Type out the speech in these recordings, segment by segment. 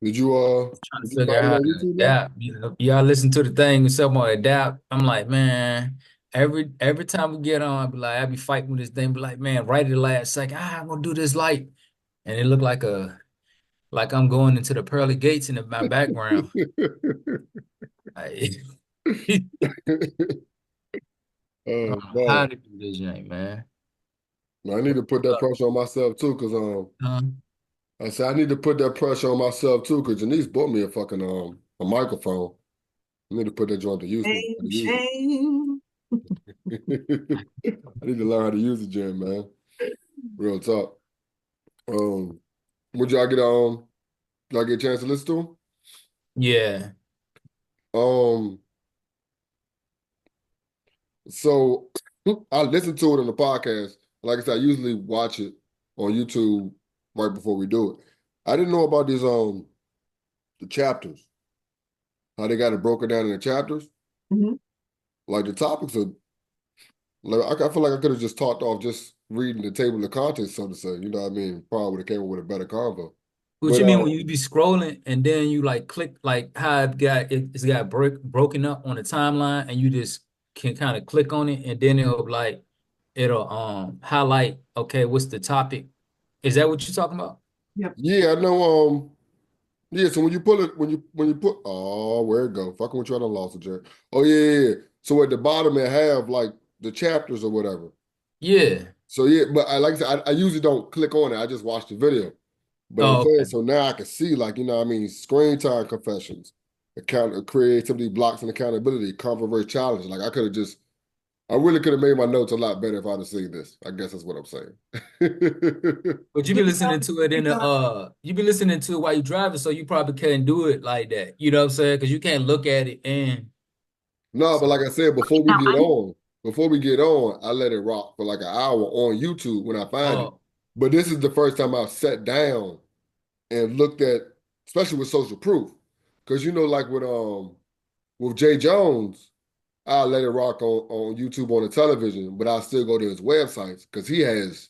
Did you Trying to did you figure find out it how on to YouTube now? adapt. You know, y'all listen to the thing and someone adapt. I'm like, man, every time we get on, I be fighting with this thing, be like, man, right at the last second, I'm gonna do this light. And it looked like I'm going into the pearly gates in my background. I, Oh how man. to do this, Jane, man. I need to put that pressure on myself too, because Uh, I said I need to put that pressure on myself too, because Janice bought me a fucking a microphone. I need to put that joint to use, to Shame, use shame. it. I need to learn how to use the gym, man. Real talk. Um, would y'all get a chance to listen to yeah. them? So I listened to it on the podcast. Like I said, I usually watch it on YouTube right before we do it. I didn't know about these the chapters, how they got it broken down in the chapters. Mhm. Like the topics are like I feel like I could have just talked off just reading the table of contents, so to say. You know what I mean? Probably would have came up with a better convo. What But you mean when you be scrolling and then you like click like how it's got broken up on the timeline and you just can kind of click on it and then it'll highlight, okay, what's the topic? Is that what you're talking about? Yep. yeah, I know yeah, so when you pull it, when you put where it go? Fucking with you, I done lost it, Jared. Oh yeah. So at the bottom it have like the chapters or whatever. Yeah. So yeah, but I like I said, I usually don't click on it. I just watch the video. But I'm Oh, saying okay. so now I can see like, you know what I mean, screen time confessions, account creativity blocks and accountability, controversy challenge. Like I really could have made my notes a lot better if I'd have seen this. I guess that's what I'm saying. But you Do be you listening to it in the have you be listening to it while you driving, so you probably can't do it like that. You know what I'm saying? Because you can't look at it and No, but so like I said, before we get on, I let it rock for like an hour on YouTube when I find it. oh But this is the first time I've sat down and looked at, especially with social proof. Because you know, like with Jay Jones, I'll let it rock on YouTube on the television, but I'll still go to his websites because he has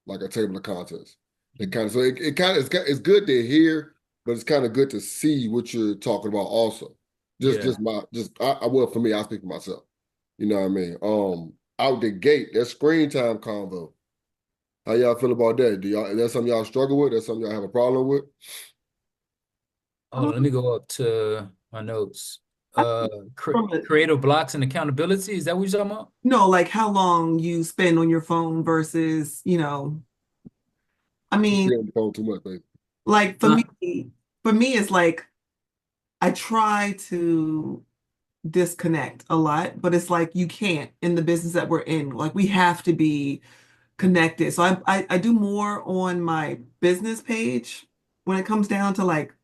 like a table of contents. It kind of so it kind of it's good to hear, but it's kind of good to see what you're talking about also. yeah. I well for me, I speak for myself. You know what I mean? Out the gate, that screen time convo. How y'all feel about that? Do y'all is that something y'all struggle with? That's something y'all have a problem with? Oh, let me go up to my notes. I Uh, think from a creative blocks and accountability. Is that what you're talking about? like how long you spend on your phone versus, I You mean, be on the phone too much, baby. like Huh? for me, it's like I try to disconnect a lot, but it's like you can't in the business that we're in. Like we have to be connected. So I do more on my business page when it comes down to like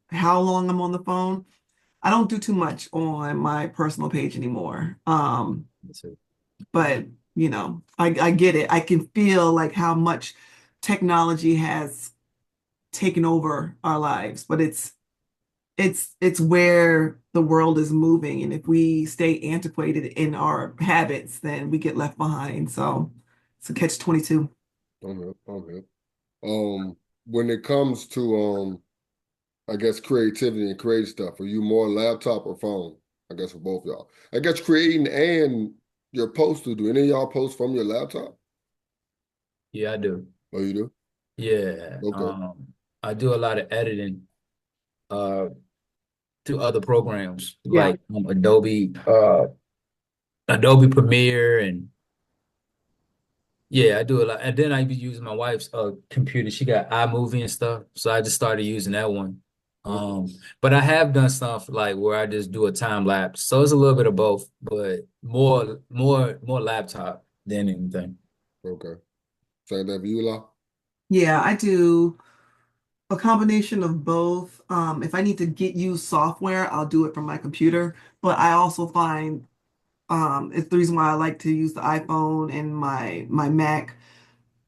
how long I'm on the phone. I don't do too much on my personal page anymore. Let's see. But I get it. I can feel like how much technology has taken over our lives, but it's where the world is moving. And if we stay antiquated in our habits, then we get left behind. So it's a catch 22. I'm here. I'm here. When it comes to I guess creativity and creative stuff, are you more laptop or phone? I guess for both y'all. I guess creating and your posts do any of y'all post from your laptop? Yeah, I do. Oh, you do? Yeah. Okay. I do a lot of editing uh through other programs Yeah. like Adobe Premiere and yeah, I do a lot. And then I be using my wife's computer. She got iMovie and stuff, so I just started using that one. Okay. But I have done stuff like where I just do a time lapse. So it's a little bit of both, but more laptop than anything. Okay. Same thing for you, La? Yeah, I do a combination of both. If I need to get use software, I'll do it from my computer. But I also find it's the reason why I like to use the iPhone and my Mac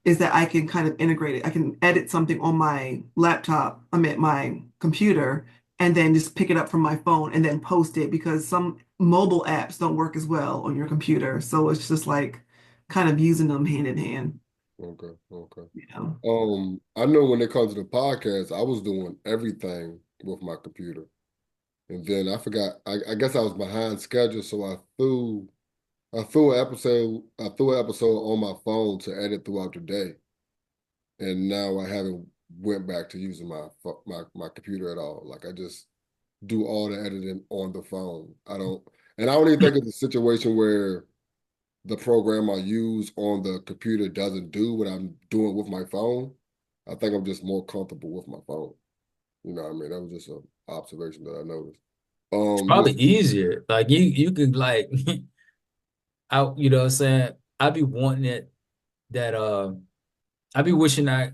is that I can kind of integrate it. I can edit something on my laptop, I mean my computer, and then just pick it up from my phone and then post it because some mobile apps don't work as well on your computer. So it's just like kind of using them hand in hand, Okay. Okay. you know. I know when it comes to the podcast, I was doing everything with my computer. And then I forgot. I guess I was behind schedule, so I threw an episode on my phone to edit throughout the day, and now I haven't went back to using my computer at all. Like I just do all the editing on the phone. And I don't even think it's a situation where the program I use on the computer doesn't do what I'm doing with my phone. I think I'm just more comfortable with my phone. You know what I mean? That was just an observation that I noticed. It's You probably easier. Like you could like out, you know what I'm saying? I'd be wanting it that I'd be wishing I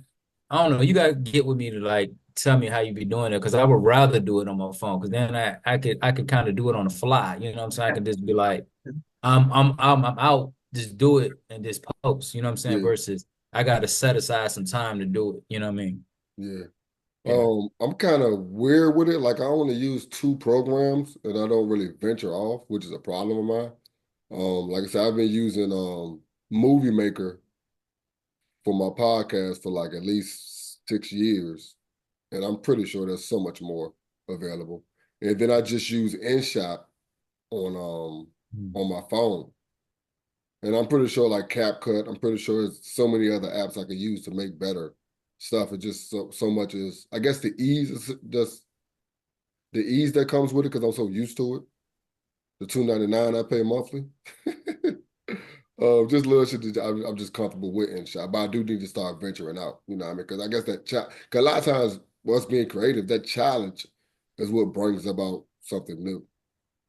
don't know, you gotta get with me to like tell me how you be doing it because I would rather do it on my phone because then I could kind of do it on the fly. You know what I'm saying? I could just be like, I'm out, just do it and just post, you know what I'm saying? yeah, Versus I gotta set aside some time to do it. You know what I mean? yeah. Yeah. I'm kind of weird with it. Like I only use two programs and I don't really venture off, which is a problem of mine. Like I said, I've been using Movie Maker for my podcast for like at least 6 years, and I'm pretty sure there's so much more available. And then I just use InShot on on my phone, and I'm pretty sure like CapCut. I'm pretty sure there's so many other apps I could use to make better stuff. It just so much is I guess the ease is just the ease that comes with it because I'm so used to it. The $2.99 I pay monthly. Just little shit that I'm just comfortable with and shit. But I do need to start venturing out. You know what I mean? Because I guess cause a lot of times what's being creative, that challenge is what brings about something new.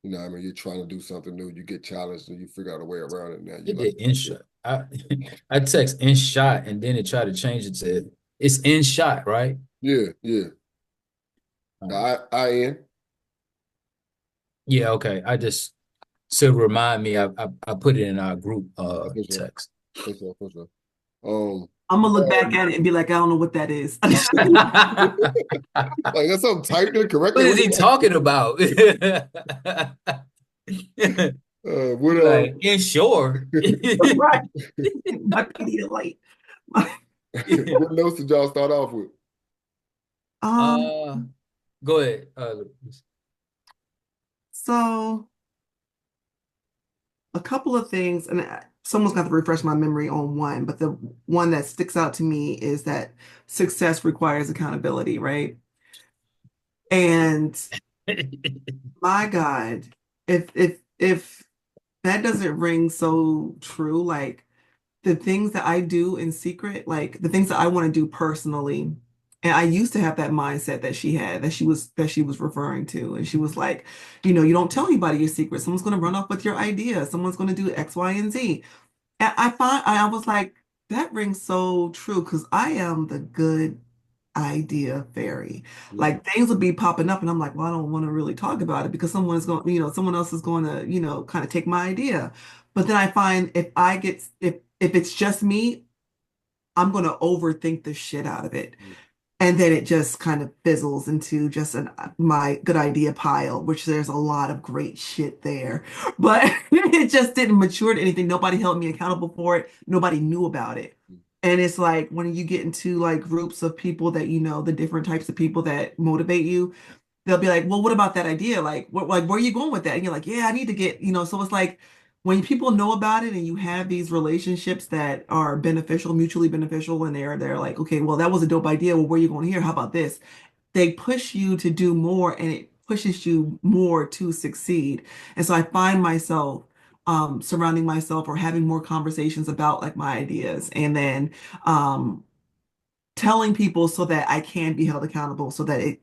You know what I mean? You're trying to do something new, you get challenged and you figure out a way around it. Now you're It like, did in shot. I text in shot and then it tried to change it to it's in shot, right? yeah, yeah. Um, I in yeah, okay. I just to remind me, I put it in our group for sure, text. for sure, for sure. Um, I'm gonna look back um, at it and be like, I don't know what that is. like that's something typed in correctly. What is What he is talking about? what Be like, inshore. Right. My Pedialyte. what notes did y'all start off with? Um, uh, go ahead. so a couple of things, and someone's got to refresh my memory on one, but the one that sticks out to me is that success requires accountability, right? And my God, if that doesn't ring so true, like the things that I do in secret, like the things that I want to do personally. And I used to have that mindset that she had, that she was referring to. And she was like, you don't tell anybody your secret. Someone's going to run off with your idea. Someone's going to do X, Y, and Z. And I was like, that rings so true because I am the good idea fairy. Mm, Like things would be popping up, and I'm like, well, I don't want to really talk about it because someone else is going to, kind of take my idea. But then I find if it's just me, I'm going to overthink the shit out of it. mm, And then it just kind of fizzles into just my good idea pile, which there's a lot of great shit there. But it just didn't mature to anything. Nobody held me accountable for it. Nobody knew about it. mm, And it's like when you get into like groups of people that the different types of people that motivate you, they'll be like, well, what about that idea? Like, where are you going with that? And you're like, yeah, I need to so it's like when people know about it and you have these relationships that are beneficial, mutually beneficial, and they're like, okay, well, that was a dope idea. Well, where are you going here? How about this? They push you to do more and it pushes you more to succeed. And so I find myself surrounding myself or having more conversations about like my ideas and then um telling people so that I can be held accountable so that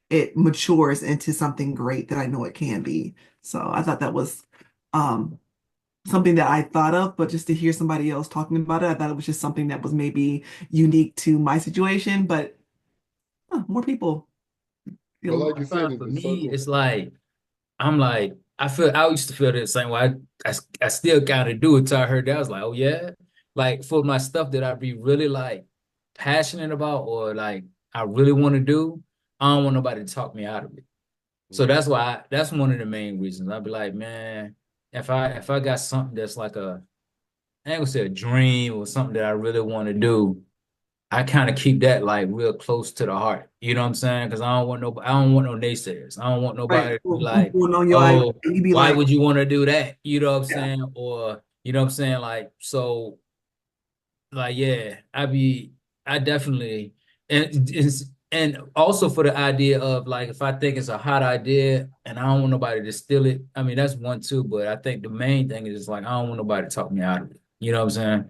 it matures into something great that I know it can be. So I thought that was um something that I thought of, but just to hear somebody else talking about it, I thought it was just something that was maybe unique to my situation, but more people but feel like I you said, find for the me, circle. it's like I'm like I used to feel the same way. I still kind of do it till I heard that. I was like, oh yeah, like for my stuff that I be really like passionate about or like I really want to do, I don't want nobody to talk me out of it. So Mm, that's one of the main reasons. I'd be like, man, if I got something that's like I ain't gonna say a dream or something that I really want to do, I kind of keep that like real close to the heart. You know what I'm saying? Because I don't want no naysayers. I don't want Right. nobody to be Well, I'm like, going on your idea. oh, You be why like, would you want to do that? You know what I'm yeah. saying? Or you know what I'm saying? Like, so like, yeah, I definitely, and also for the idea of like, if I think it's a hot idea and I don't want nobody to steal it, I mean, that's one too, but I think the main thing is like, I don't want nobody to talk me out of it. You know what I'm saying?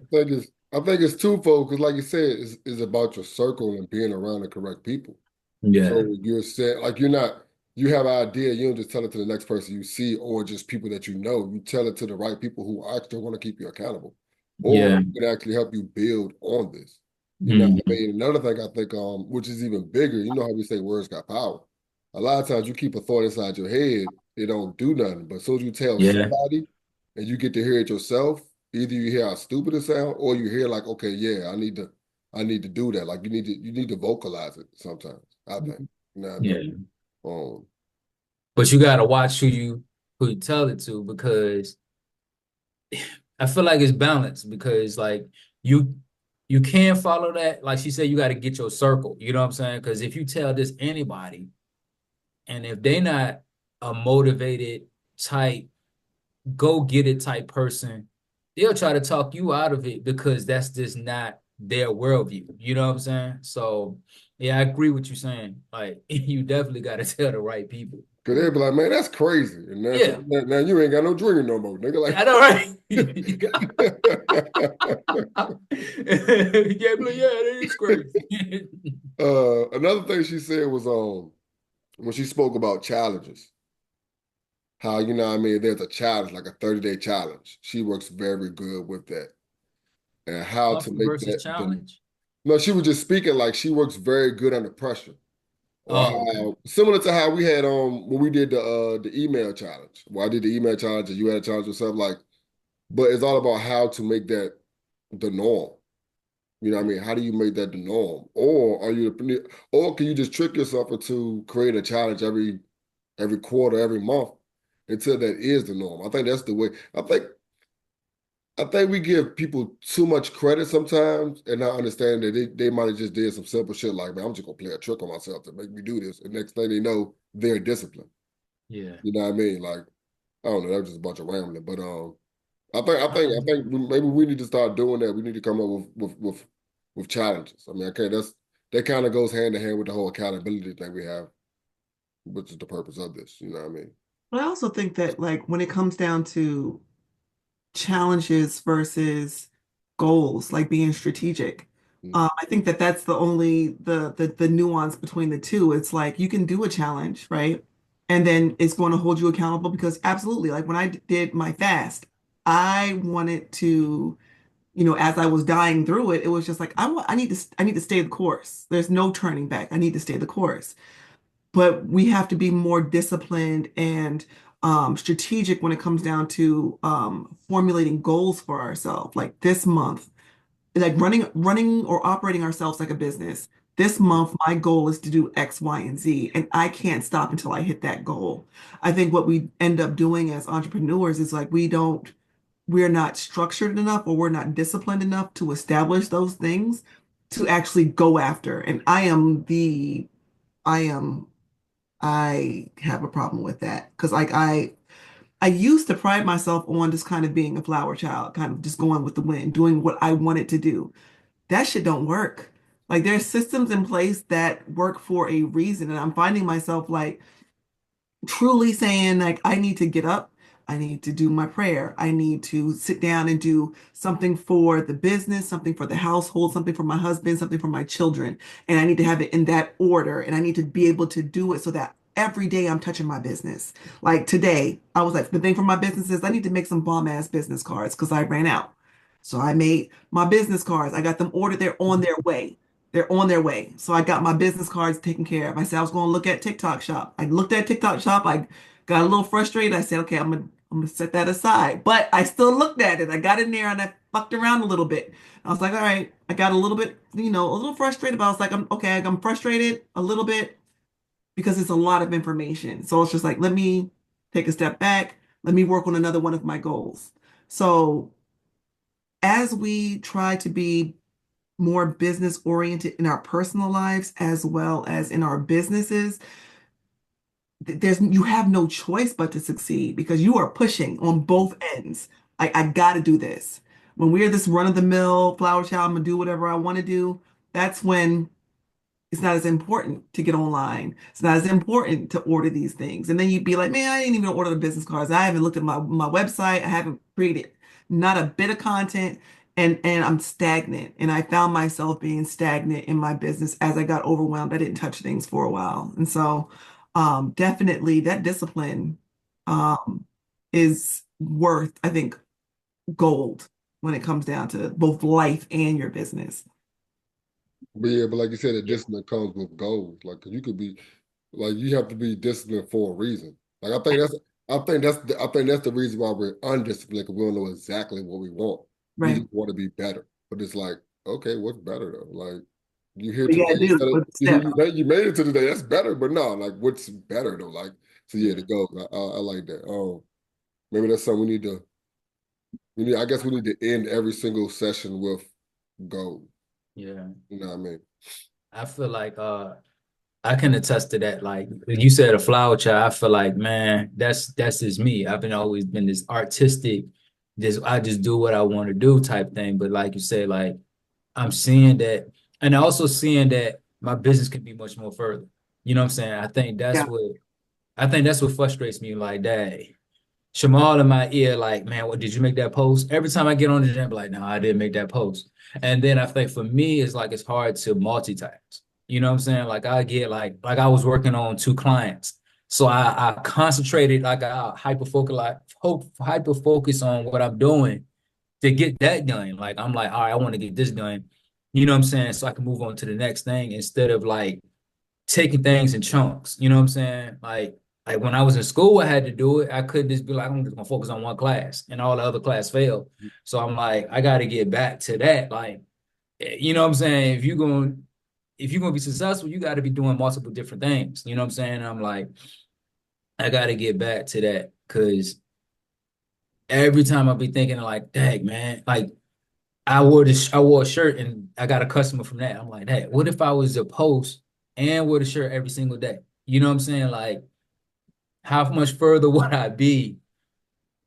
I think it's twofold because, like you said, it's about your circle and being around the correct people. Yeah, So you're set, like you're not, you have an idea, you don't just tell it to the next person you see or just people that you know. You tell it to the right people who actually want to keep you accountable or yeah, can actually help you build on this. You know what I mhm, mean? Another thing I think, which is even bigger, you know how we say words got power. A lot of times you keep a thought inside your head, it don't do nothing. But as soon as you tell yeah, somebody and you get to hear it yourself, either you hear how stupid it sounds or you hear like, okay, yeah, I need to do that. Like you need to vocalize it sometimes, I think. You know what I mean? yeah. Um, But you gotta watch who you tell it to because I feel like it's balanced because like you you can follow that. Like she said, you got to get your circle. You know what I'm saying? Because if you tell this anybody, and if they not a motivated type, go get it type person, they'll try to talk you out of it because that's just not their worldview. You know what I'm saying? So yeah, I agree with you saying. Like you definitely got to tell the right people. cause they'd be like, man, that's crazy. And that's Yeah, now you ain't got no drinking no more. Nigga I know, right? like Yeah, but yeah, that is crazy. another thing she said was when she spoke about challenges, how what I mean, there's a challenge, like a 30-day challenge. She works very good with that. And how to Hustle make versus that the challenge. no, she was just speaking like she works very good under pressure. Or Oh, okay. how similar to how we had when we did the email challenge. Well, I did the email challenge and you had a challenge yourself, like, but it's all about how to make that the norm. You know what I mean? How do you make that the norm? Or can you just trick yourself into create a challenge every quarter, every month until that is the norm? I think that's the way. I think we give people too much credit sometimes and not understand that they might have just did some simple shit like, man, I'm just gonna play a trick on myself to make me do this. And next thing they know, they're disciplined. Yeah. You know what I mean? Like, I don't know, that was just a bunch of rambling. But I think maybe we need to start doing that. We need to come up with challenges. I mean, okay, that kind of goes hand in hand with the whole accountability thing we have, which is the purpose of this. You know what I mean? But I also think that like when it comes down to challenges versus goals, like being strategic. Mm. I think that that's the only the nuance between the two. It's like you can do a challenge, right? And then it's going to hold you accountable because absolutely, like when I did my fast, I wanted to, as I was dying through it, it was just like I need to stay the course. There's no turning back. I need to stay the course, but we have to be more disciplined and strategic when it comes down to formulating goals for ourselves. Like this month, like running or operating ourselves like a business. This month, my goal is to do X, Y, and Z, and I can't stop until I hit that goal. I think what we end up doing as entrepreneurs is like we're not structured enough or we're not disciplined enough to establish those things to actually go after. And I am I have a problem with that because like I used to pride myself on just kind of being a flower child, kind of just going with the wind, doing what I wanted to do. That shit don't work. Like there's systems in place that work for a reason, and I'm finding myself like truly saying like I need to get up, I need to do my prayer, I need to sit down and do something for the business, something for the household, something for my husband, something for my children, and I need to have it in that order, and I need to be able to do it so that every day I'm touching my business. Like today, I was like the thing for my business is I need to make some bomb ass business cards because I ran out. So I made my business cards. I got them ordered. They're on their way. They're on their way. So I got my business cards taken care of. I said I was going to look at TikTok Shop. I looked at TikTok Shop. I got a little frustrated. I said, okay, I'm gonna set that aside. But I still looked at it. I got in there and I fucked around a little bit. I was like, all right, I got a little bit, a little frustrated, but I was like, I'm okay, I'm frustrated a little bit because it's a lot of information. So it's just like, let me take a step back. Let me work on another one of my goals. So as we try to be more business oriented in our personal lives as well as in our businesses, there's you have no choice but to succeed because you are pushing on both ends. I got to do this. When we're this run-of-the-mill flower child, I'm gonna do whatever I want to do. That's when it's not as important to get online. It's not as important to order these things. And then you'd be like, man, I didn't even order the business cards. I haven't looked at my website. I haven't created not a bit of content. And I'm stagnant. And I found myself being stagnant in my business as I got overwhelmed. I didn't touch things for a while. And so definitely that discipline um, is worth, I think, gold when it comes down to both life and your business. But yeah, but like you said, the discipline comes with goals. Like 'cause you could be like you have to be disciplined for a reason. Like I think that's the reason why we're undisciplined because we don't know exactly what we want. We Right. just want to be better. But it's like, okay, what's better though? Like you here What you today gotta do, instead of with you here steps. today, you made it to today. That's better. But no, like what's better though? Like so yeah, the goals. I like that. Maybe that's something we need I guess we need to end every single session with goals. Yeah. You know what I mean? I feel like I can attest to that. Like you said, a flower child. I feel like, man, that's just me. I've been always been this artistic, this I just do what I want to do type thing. But like you said, like I'm seeing that, and also seeing that my business can be much more further. You know what I'm saying? Yeah. I think that's what frustrates me. Like, dang, Shamal in my ear, like, man, what did you make that post? Every time I get on the gym, like, no, I didn't make that post. And then I think for me, it's like it's hard to multitask. You know what I'm saying? Like I get like I was working on two clients. So I concentrated, like I hyper focus on what I'm doing to get that done. Like I'm like, all right, I want to get this done. You know what I'm saying? So I can move on to the next thing instead of like taking things in chunks. You know what I'm saying? Like when I was in school, I had to do it. I couldn't just be like, I'm just gonna focus on one class and all the other class failed. So I'm like, I got to get back to that. Like, you know what I'm saying? If you're gonna be successful, you got to be doing multiple different things. You know what I'm saying? I'm like, I got to get back to that because every time I be thinking like, dang man, like I wore a shirt and I got a customer from that. I'm like, hey, what if I was to post and wear the shirt every single day? You know what I'm saying? Like, how much further would I be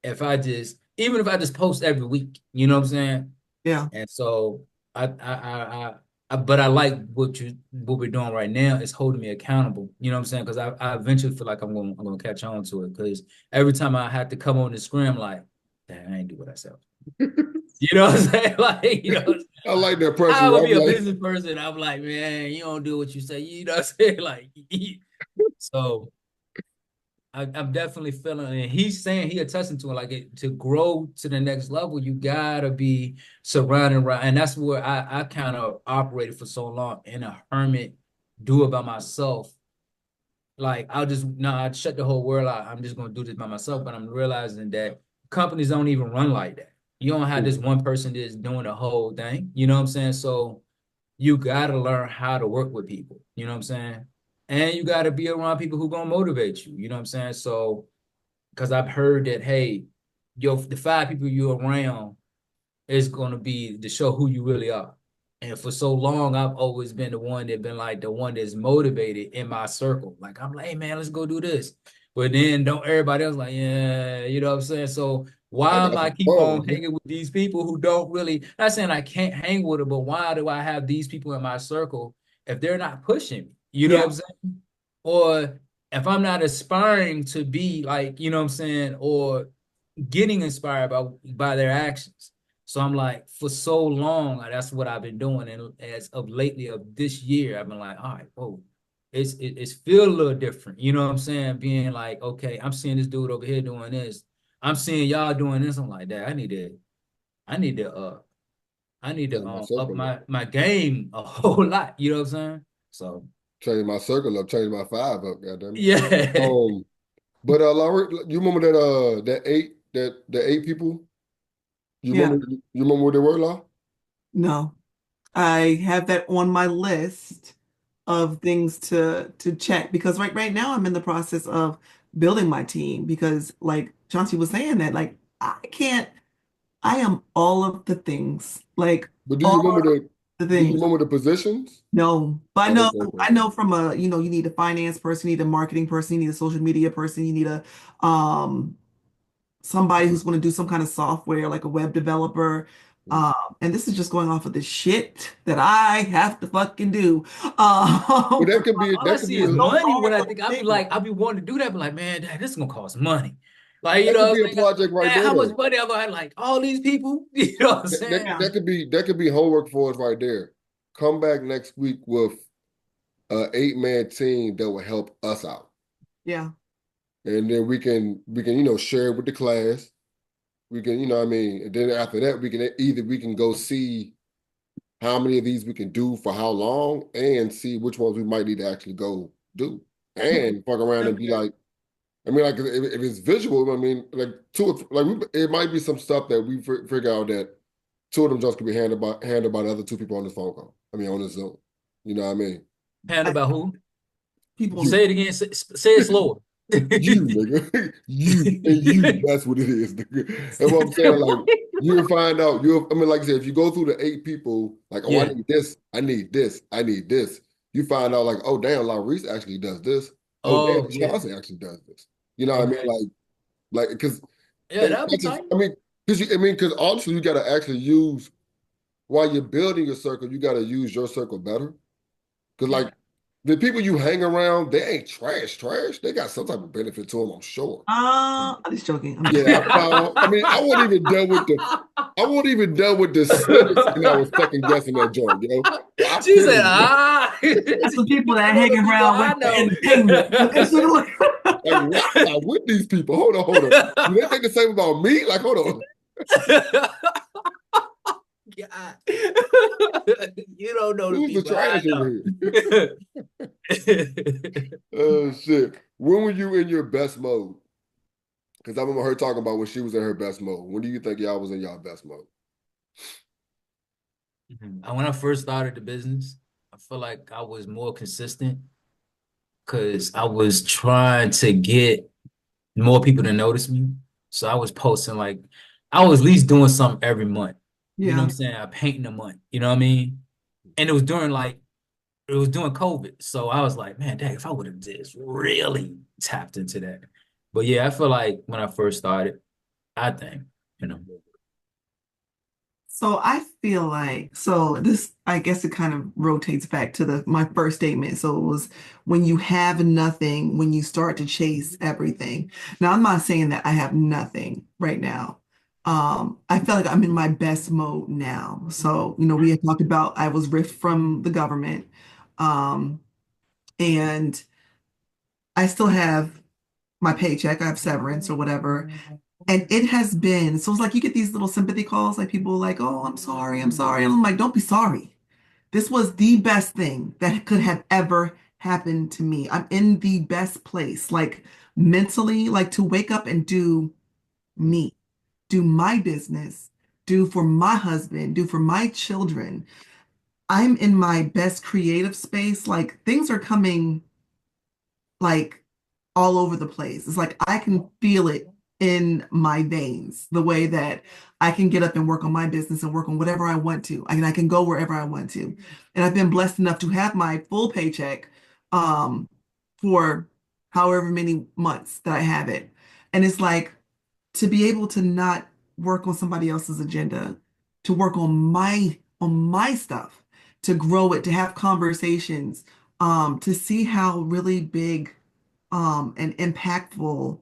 if I just, even if I just post every week? You know what I'm saying? Yeah. And so but I like what we're doing right now is holding me accountable. You know what I'm saying? Because I eventually feel like I'm gonna catch on to it. Because every time I have to come on the screen, I'm like, damn, I ain't do what I said. You know what I'm saying? Like, you know what I'm saying? I Like, like that pressure. I would I'm be a like, business person. I'm like, man, you don't do what you say. You know what I'm saying? Like, so I'm definitely feeling, and he's saying he attesting to it, like to grow to the next level, you gotta be surrounded right, and that's where I kind of operated for so long in a hermit, do it by myself. Like I'll just no, I'd shut the whole world out. I'm just gonna do this by myself, but I'm realizing that companies don't even run like that. You don't have this one person that's doing the whole thing. You know what I'm saying? So you gotta learn how to work with people. You know what I'm saying? And you gotta be around people who gonna motivate you. You know what I'm saying? So because I've heard that, hey, the five people you're around is going to be to show who you really are. And for so long, I've always been the one that been like the one that's motivated in my circle. Like I'm like, hey man, let's go do this. But then don't everybody else like, yeah, you know what I'm saying? So I why am got I some keep fun. on hanging with these people who don't really, not saying I can't hang with them, but why do I have these people in my circle if they're not pushing me? You know what I'm Yeah. saying? Or if I'm not aspiring to be like, you know what I'm saying, or getting inspired by their actions. So I'm like, for so long, that's what I've been doing. And as of lately of this year, I've been like, all right, whoa, it's feel a little different. You know what I'm saying? Being like, okay, I'm seeing this dude over here doing this. I'm seeing y'all doing this. I'm like, that I need to I need to Change my up circle up. my game a whole lot. You know what I'm saying? So Change my circle up. Change my five up. Goddamn it. yeah. But Laura, you remember that the eight people? Yeah. You remember what they were, Law? No. I have that on my list of things to check because right now I'm in the process of building my team because like Chauncey was saying that like I am all of the things like But do you all remember that? the Do you thing. remember the positions? No, but Oh, okay, I okay, know from you need a finance person, you need a marketing person, you need a social media person, you need a um somebody who's going to do some kind of software like a web developer. okay. And this is just going off of the shit that I have to fucking do. But that could be All I that could see be is a Those money are when I the think I'll be things. like, I'll be wanting to do that, but like, man, dang, this is gonna cost money. Like, you that know could what be I'm a saying? project right Man, there how much though. money have I like all these people? You know what I'm That, saying? that, Yeah, that could be homework for us right there. Come back next week with an 8-man team that will help us out. yeah. And then we can share it with the class. We can, what I mean, and then after that, we can go see how many of these we can do for how long and see which ones we might need to actually go do. And fuck around and be like, I mean, like if it's visual, I mean, like it might be some stuff that we figure out that two of them just could be handled by the other two people on this phone call. I mean, on this Zoom. You know what I mean? And I, about who? people, You, Say it again. Say it slower. nigga, you. That's what it is, nigga. And what I'm saying, like you'll find out. I mean, like I said, if you go through the 8 people, like, oh, I Yeah. need this, I need this, I need this. You find out, like, oh, damn, Laurice actually does this. Oh, Oh, damn, yeah. Chauncey actually does this. You know what I mean? Okay. Like, because Yeah, and that'll be not just, tight. because honestly, you got to actually use while you're building your circle, you got to use your circle better. Because Yeah. like the people you hang around, they ain't trash. They got some type of benefit to them, I'm sure. I'm just joking. I'm joking. Yeah, no, I mean, I won't even done with the snippets, and I was second guessing that joint, I She put said, it ah. It's the people I that know hang the people around with I the know. entertainment. It's sort of like, like, why am I with these people? Hold on. Do they think the same about me? Like, hold on. God. You don't know the Who's the people I trash over here? know. Oh shit. When were you in your best mode? Because I remember her talking about when she was in her best mode. When do you think y'all was in y'all best mode? When I first started the business, I feel like I was more consistent because I was trying to get more people to notice me. So I was posting like I was at least doing something every month. You know what yeah. I'm saying? I painting a month. You know what I mean? And it was during COVID. So I was like, man, dang, if I would have just really tapped into that. But yeah, I feel like when I first started, I think, you know. So I feel like this I guess it kind of rotates back to the my first statement. So it was when you have nothing, when you start to chase everything. Now I'm not saying that I have nothing right now. I feel like I'm in my best mode now. So, we had talked about I was ripped from the government. Um, and I still have my paycheck, I have severance or whatever. And it has been, so it's like you get these little sympathy calls, like people like, oh, I'm sorry, I'm sorry. And I'm like, don't be sorry. This was the best thing that could have ever happened to me. I'm in the best place, like mentally, like to wake up and do Mm, me, do my business, do for my husband, do for my children. I'm in my best creative space. Like things are coming like all over the place. It's like I can feel it in my veins, the way that I can get up and work on my business and work on whatever I want to. I can go wherever I want to. And I've been blessed enough to have my full paycheck for however many months that I have it. And it's like to be able to not work on somebody else's agenda, to work on my stuff, to grow it, to have conversations, to see how really big and impactful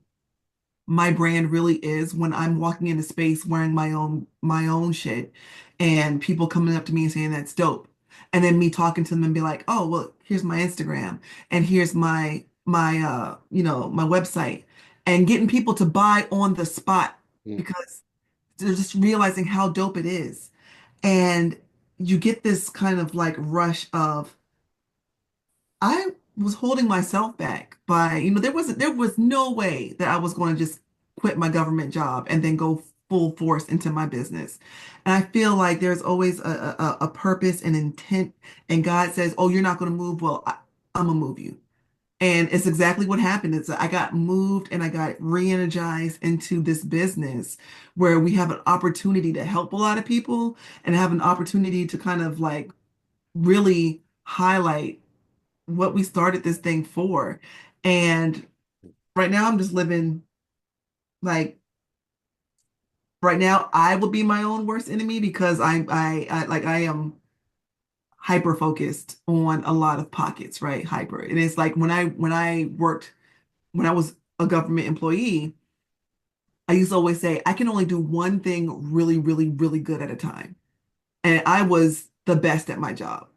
my brand really is when I'm walking into space wearing my own shit and people coming up to me and saying that's dope. And then me talking to them and be like, oh, well, here's my Instagram and here's my website and getting people to buy on the spot mm, because they're just realizing how dope it is. And you get this kind of like rush of I was holding myself back by, there was no way that I was going to just quit my government job and then go full force into my business. And I feel like there's always a purpose and intent, and God says, "Oh, you're not going to move. Well, I'm gonna move you." And it's exactly what happened. It's I got moved and I got re-energized into this business where we have an opportunity to help a lot of people and have an opportunity to kind of like really highlight what we started this thing for. And right now I'm just living like right now I will be my own worst enemy because I am hyper focused on a lot of pockets, right? Hyper. And it's like when I was a government employee, I used to always say I can only do one thing really, really, really good at a time. And I was the best at my job.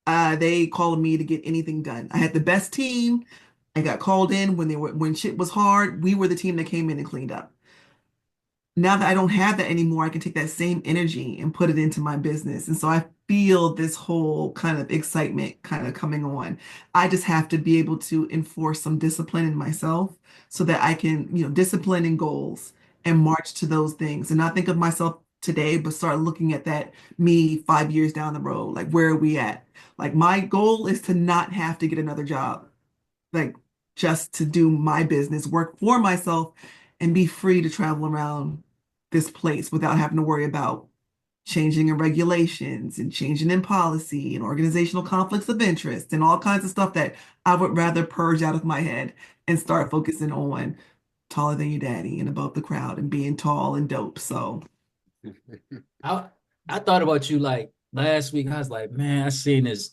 They called me to get anything done. I had the best team. I got called in when shit was hard. We were the team that came in and cleaned up. Now that I don't have that anymore, I can take that same energy and put it into my business. And so I feel this whole kind of excitement kind of coming on. I just have to be able to enforce some discipline in myself so that I can, discipline and goals and march to those things and not think of myself today, but start looking at that me 5 years down the road. Like, where are we at? Like, my goal is to not have to get another job, like, just to do my business, work for myself, and be free to travel around this place without having to worry about changing in regulations and changing in policy and organizational conflicts of interest and all kinds of stuff that I would rather purge out of my head and start focusing on taller than your daddy and above the crowd and being tall and dope. So, I I thought about you like last week. I was like, man, I seen this.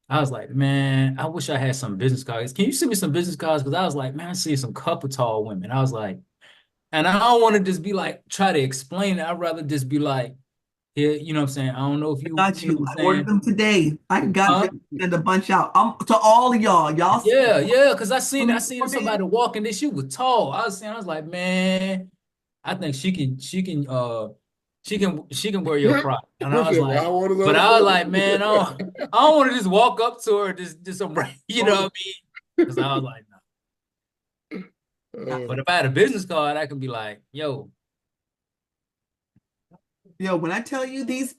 I was like, man, I wish I had some business cards. Can you send me some business cards? Because I was like, man, I see some couple tall women. I was like, and I don't want to just be like try to explain it. I'd rather just be like, yeah, you know what I'm saying? I don't know if I you, got you know you. what I'm I ordered saying? them today. I got Huh? them. Send a bunch out. To all of y'all. Y'all Yeah, yeah, because I seen order. somebody walking this, she was tall. I was like, man, I think she can wear your product. And I Chris was said, "Well, I like, want but those I was like, man, too." I don't want to just walk up to her, just some, you know what I mean? Because I was like, no. Uh, But if I had a business card, I could be like, yo, Yo, when I tell you these,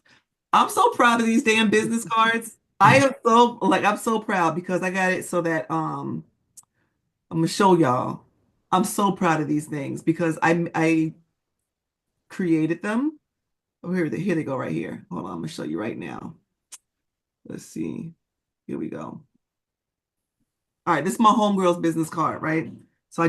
I'm so proud of these damn business cards. I am so like I'm so proud because I got it so that I'm gonna show y'all. I'm so proud of these things because I created them. Oh, here they go right here. Hold on, I'm gonna show you right now. Let's see. Here we go. All right, this is my homegirl's business card, right? So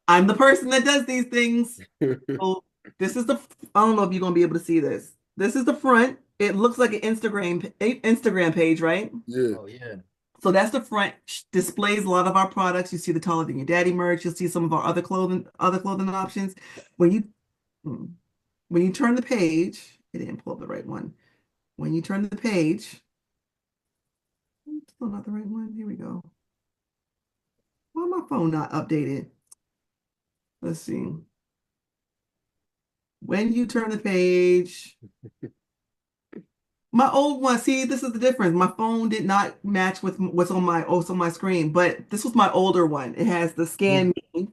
I'm the person that does these things. So this is I don't know if you're gonna be able to see this. This is the front. It looks like an Instagram page, right? yeah. oh yeah, So that's the front. Displays a lot of our products. You see the taller than your daddy merch. You'll see some of our other clothing options. When you hmm, when you turn the page, it didn't pull up the right one. When you turn the page, still not the right one. Here we go. Why my phone not updated? Let's see. When you turn the page, my old one, see, this is the difference. My phone did not match with what's on my screen, but this was my older one. It has the scan me and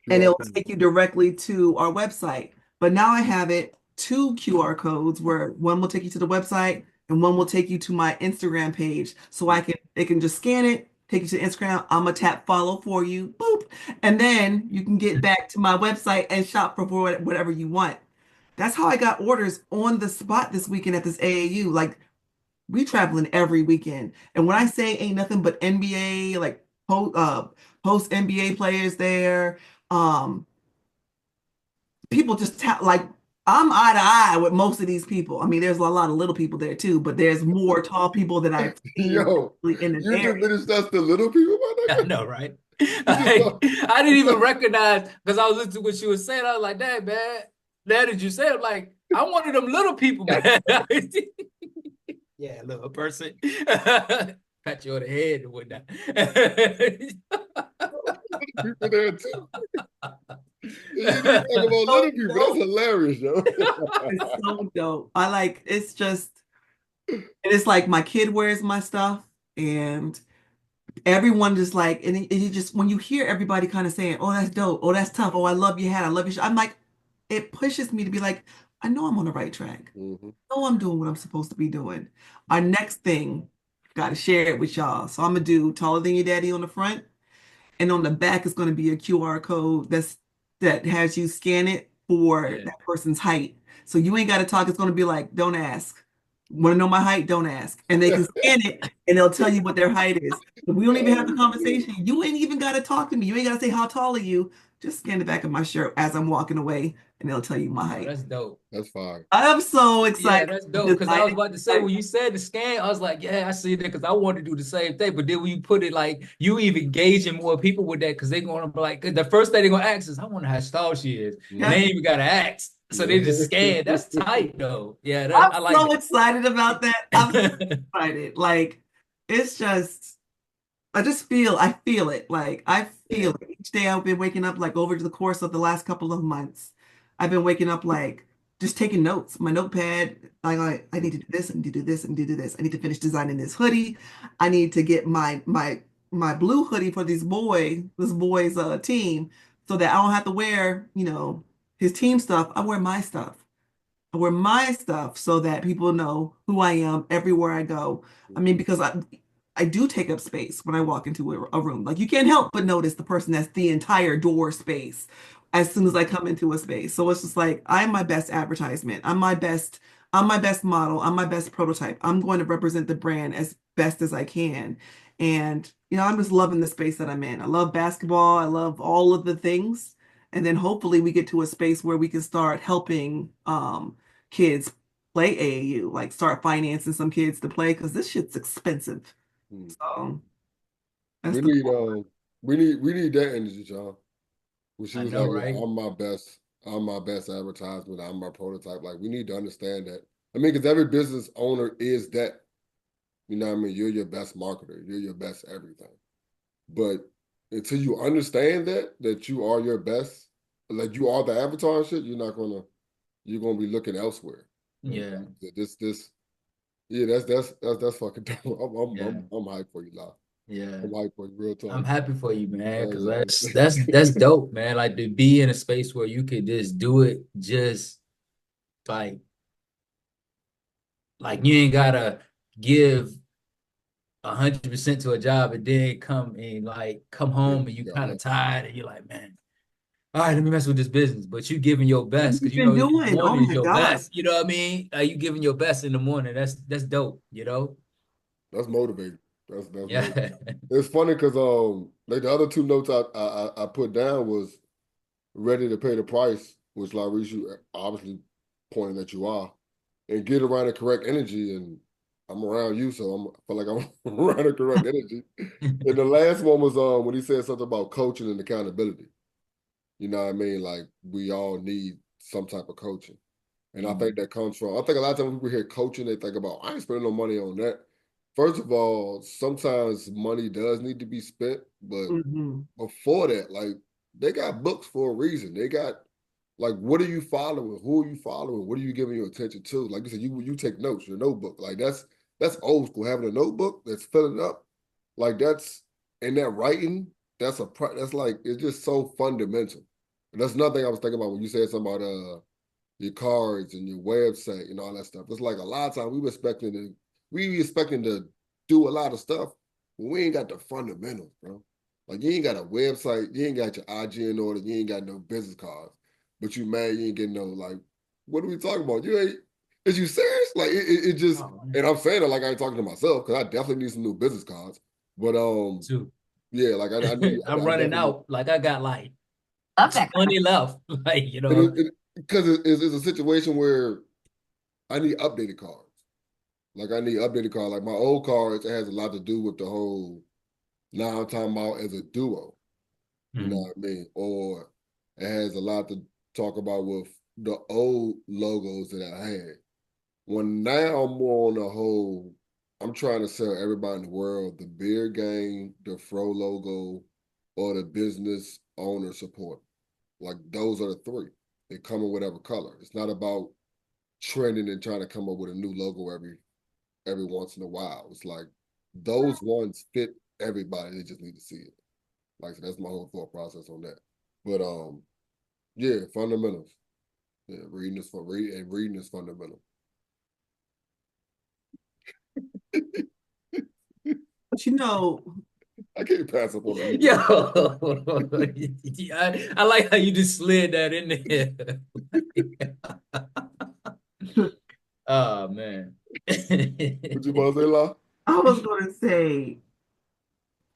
QR it'll code. take you directly to our website. But now I have it two QR codes where one will take you to the website and one will take you to my Instagram page. So it can just scan it, take you to Instagram. I'm gonna tap follow for you, boop, and then you can get back to my website and shop for whatever you want. That's how I got orders on the spot this weekend at this AAU. Like we traveling every weekend. And when I say ain't nothing but NBA, like post NBA players there, um, people just like I'm eye to eye with most of these people. I mean, there's a lot of little people there too, but there's more tall people that I've seen Yo, really in this you just area. finished us the little people, my I nigga. know, right? You just Like, I didn't even recognize because I was listening to what she was saying. I was like, "Dang, man, now did you say it?" I'm like, I'm one of them little people, man. Yeah, little person. Pat you on the head and whatnot. people there too. You didn't even talk about little So people. That's dope. hilarious, yo. It's so dope. It's just, and it's like my kid wears my stuff and everyone just like, and you just, when you hear everybody kind of saying, oh, that's dope. Oh, that's tough. Oh, I love your hat. I love your shirt. I'm like, it pushes me to be like, I know I'm on the right track. Mhm. I know I'm doing what I'm supposed to be doing. Our next thing, got to share it with y'all. So I'm gonna do taller than your daddy on the front, and on the back is gonna be a QR code that has you scan it for Yeah. that person's height. So you ain't got to talk. It's gonna be like, don't ask. Want to know my height? Don't ask. And they can scan it and they'll tell you what their height is. If we don't even have the Oh, shit. conversation, you ain't even got to talk to me. You ain't got to say, how tall are you? Just scan the back of my shirt as I'm walking away and they'll tell you my Oh, height. that's dope. That's fine. I am so Yeah, excited that's for dope. this. Because I was about to say when you said the scan, I was like, yeah, I see that because I wanted to do the same thing. But then when you put it like you even engaging more people with that because they're gonna be like the first thing they're gonna ask is, I wonder how tall she is. And they Yep. ain't even gotta ask. So they just scan. That's tight though. Yeah, I'm I like so excited about that. I'm so that. excited. Like, it's just, I feel it. Like I feel Yeah. it. Each day I've been waking up like over the course of the last couple of months. I've been waking up like just taking notes. My notepad, I need to do this, I need to do this, I need to do this. I need to finish designing this hoodie. I need to get my blue hoodie for this boy's team so that I don't have to wear, his team stuff. I wear my stuff. I wear my stuff so that people know who I am everywhere I go. I mean, because I do take up space when I walk into a room. Like you can't help but notice the person that's the entire door space as soon as I come into a space. So it's just like I'm my best advertisement. I'm my best model. I'm my best prototype. I'm going to represent the brand as best as I can. And I'm just loving the space that I'm in. I love basketball. I love all of the things. And then hopefully we get to a space where we can start helping kids play AAU, like start financing some kids to play because this shit's expensive. So that's We the need we need that energy, John. When she I was know, like, "Yeah, right? I'm my best advertisement. I'm my prototype." Like we need to understand that. I mean, because every business owner is that. You know what I mean? You're your best marketer. You're your best everything. But until you understand that you are your best, like you are the avatar and shit, you're gonna be looking elsewhere. Yeah, This yeah, that's fucking dope. yeah, I'm hyped for you, Lau. yeah. I'm hyped for you, real I'm talk. happy for you, man, Oh because yeah. that's dope, man. Like to be in a space where you could just do it, just like you ain't gotta give 100% to a job and then come Yeah, home and you you got kind of left. tired and you're like, man, all right, let me mess with this business. But you giving your what best you've because been in the doing. Oh morning is my your God. best. You know what I mean? You giving your best in the morning. That's dope. You know? That's motivating. That's Yeah. motivating. It's funny because like the other two notes I put down was ready to pay the price, which Laurice you obviously pointing that you are, and get around the correct energy. And I'm around you, so I feel like I'm around the correct energy. And the last one was when he said something about coaching and accountability. You know what I mean? Like we all need some type of coaching. And I think Mhm. that comes from, I think a lot of times people hear coaching, they think about, I ain't spending no money on that. First of all, sometimes money does need to be spent, but Hmm. before that, like they got books for a reason. They got like, what are you following? Who are you following? What are you giving your attention to? Like you said, you take notes, your notebook. Like that's old school. Having a notebook that's filling up, like that's and that writing, that's like it's just so fundamental. And that's another thing I was thinking about when you said something about your cards and your website and all that stuff. It's like a lot of times we be expecting to do a lot of stuff, but we ain't got the fundamentals, bro. Like you ain't got a website, you ain't got your IG in order, you ain't got no business cards, but you mad you ain't getting no like. What are we talking about? You ain't. Is you serious? Like it just. Oh, man. And I'm saying it like I ain't talking to myself because I definitely need some new business cards. But Too. yeah, like I need, I'm I running definitely out. Like I got like 20 left. Like, you know. because it's a situation where I need updated cards. Like I need updated cards. Like my old cards, it has a lot to do with the whole now I'm talking about as a duo. You know Mhm. what I mean? Or it has a lot to talk about with the old logos that I had. When now I'm more on the whole, I'm trying to sell everybody in the world the beer game, the Fro logo, or the business owner support. Like those are the three. They come in whatever color. It's not about trending and trying to come up with a new logo every once in a while. It's like those ones fit everybody. They just need to see it. Like so that's my whole thought process on that. But yeah, fundamentals. Yeah, reading is fundamental. But I can't pass up on a reading. Yo, I like how you just slid that in there. Oh man. What you about to say, La? I was going to say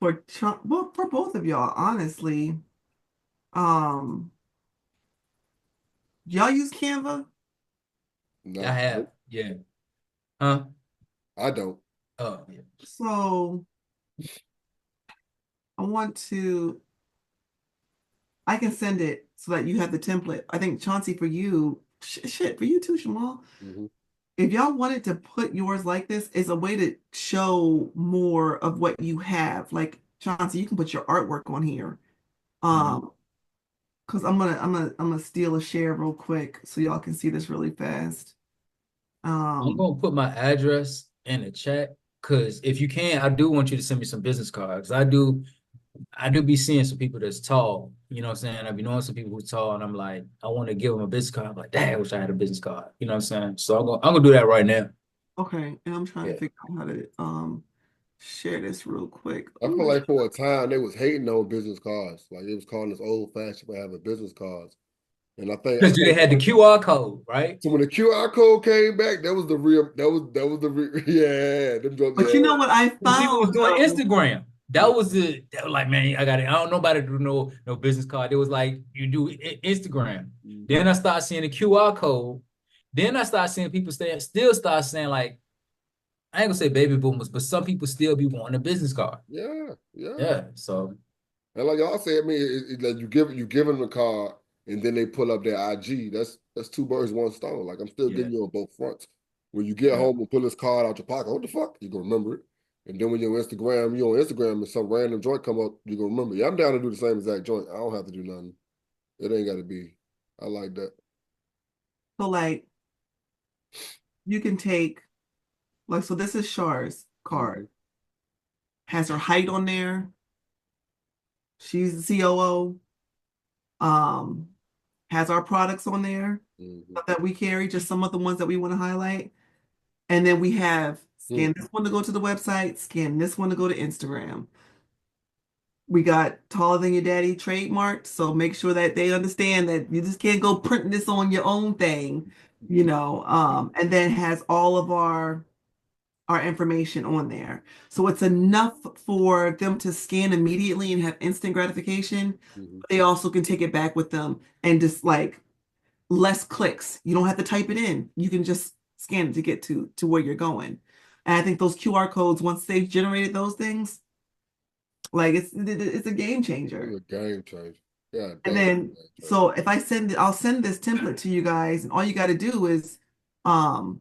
well, for both of y'all, honestly, um, y'all use Canva? I No, have, nope, yeah. Huh? I don't. Oh, yeah. So I want to, I can send it so that you have the template. I think Chauncey, for you, shit, for you too, Shamal. Hmm. If y'all wanted to put yours like this, is a way to show more of what you have. Like Chauncey, you can put your artwork on here. Mhm. Um, because I'm gonna steal a share real quick so y'all can see this really fast. I'm Um, gonna put my address in the chat because if you can, I do want you to send me some business cards. I do be seeing some people that's tall. You know what I'm saying? I be knowing some people who's tall, and I'm like, I want to give them a business card. I'm like, dang, I wish I had a business card. You know what I'm saying? So I'm gonna do that right now. okay, and I'm trying to Yeah. figure out how to share this real quick. I Ooh, feel like for a time they was hating on business cards. Like it was calling us old fashioned for having business cards. And I Because they think had the QR code, right? so when the QR code came back, that was the real that was the real yeah, them drugs, but you know what I When people found was doing though? Instagram, yeah. that was like, man, I got it. I don't know nobody to do no business card. It was like you do Instagram. Hmm. Then I start seeing the QR code. Then I start seeing people still start saying like, I ain't gonna say baby boomers, but some people still be wanting a business card. Yeah, yeah. Yeah. So And like y'all said, I mean, like you give them the card, and then they pull up their IG. That's two birds, one stone. Like I'm still yeah, getting you on both fronts. When you get yeah. home and pull this card out your pocket, what the fuck? You gonna remember it. And then when you're on Instagram, and some random joint come up, you gonna remember. Yeah, I'm down to do the same exact joint. I don't have to do nothing. It ain't got to be. I like that. So like you can take like so this is Char's card. Hmm. Has her height on there. She's the COO. Um, has our products on there Hmm. that we carry, just some of the ones that we want to highlight. And then we have Hmm. scan this one to go to the website, scan this one to go to Instagram. We got taller than your daddy trademarked, so make sure that they understand that you just can't go printing this on your own thing, you know. And then has all of our information on there. So it's enough for them to scan immediately and have instant gratification. Hmm. But they also can take it back with them and just like less clicks. You don't have to type it in. You can just scan it to get to where you're going. And I think those QR codes, once they've generated those things, like it's a game It's changer. a game changer. Yeah, And damn, then game changer. so if I send it, I'll send this template to you guys, and all you got to do is um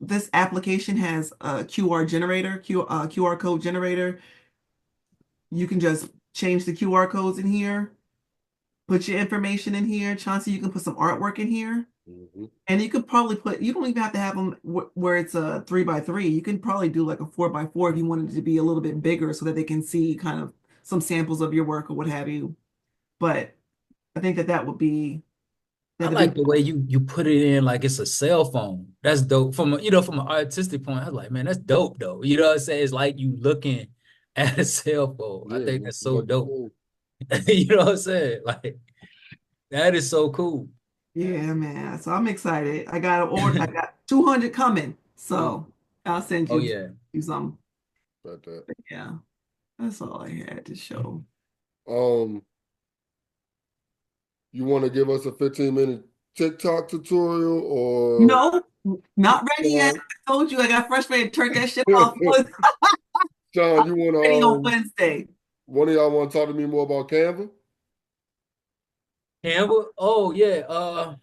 this application has a QR generator, QR code generator. You can just change the QR codes in here, put your information in here. Chauncey, you can put some artwork in here. Hmm. And you could probably you don't even have to have them where it's a 3 by 3. You can probably do like a 4 by 4 if you wanted it to be a little bit bigger so that they can see kind of some samples of your work or what have you. But I think that I that'd like be, the way you put it in like it's a cell phone. That's dope. From an artistic point, I was like, man, that's dope though. You know what I'm saying? It's like you looking at a cell phone. I Yeah, think look, that's so look the dope. phone. You know what I'm saying? Like that is so cool. yeah, man. So I'm excited. I got an order. I got 200 coming. Mm, So I'll send Oh you yeah. some. about that. But yeah, that's all I had to show. Um, you want to give us a 15-minute TikTok tutorial or No, not ready yet. Sean? I told you I got frustrated, turned that shit off. I'm Sean, you want to ready on Wednesday. one of y'all want to talk to me more about Canva? Campbell? Oh yeah.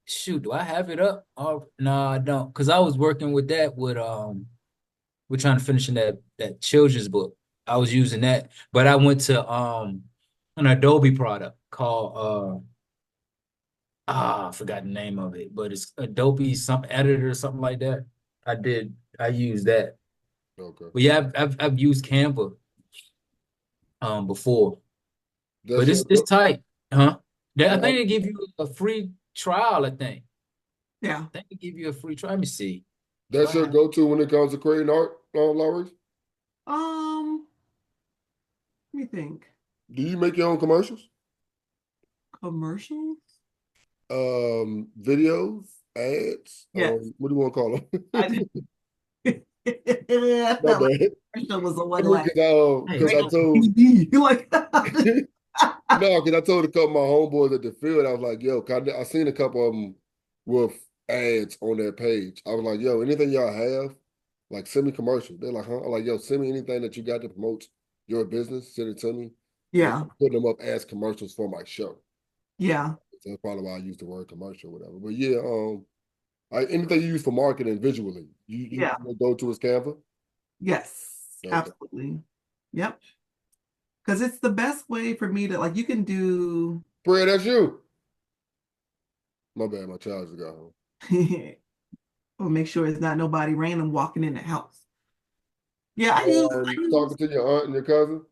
Shoot, do I have it up? Oh no, I don't. Because I was working with that with we're trying to finish in that children's book. I was using that, but I went to an Adobe product called I forgot the name of it, but it's Adobe some editor or something like that. I used that. Okay. But yeah, I've used Canva before, That's but your it's go. tight, huh? I think Uh, they give you a free trial. Yeah. I think they give you a free trial. Let me see. Do that's I your have go-to when it comes to creating art, Lawrence? Let me think. Do you make your own commercials? Commercials? Videos? ads. Yes. What do you want to call them? I, I My felt like bad. the show was the one like Hey, Because I right told TV. Like no, because I told a couple of my homeboys at the field, I was like, yo, 'cause I seen a couple of them with ads on their page. I was like, yo, anything y'all have, like send me commercial. They're like, huh? I'm like, yo, send me anything that you got to promote your business, send it to me. And yeah, I'm putting them up as commercials for my show. yeah, So that's probably why I use the word commercial or whatever. But yeah, anything you use for marketing visually, yeah, you go to is Canva. yes, Okay. absolutely. Yep. Because it's the best way for me to like you can do Fred, that's you. My bad, my child just got home. or make sure it's not nobody random walking in the house. Yeah, I use Talking to your aunt and your cousin.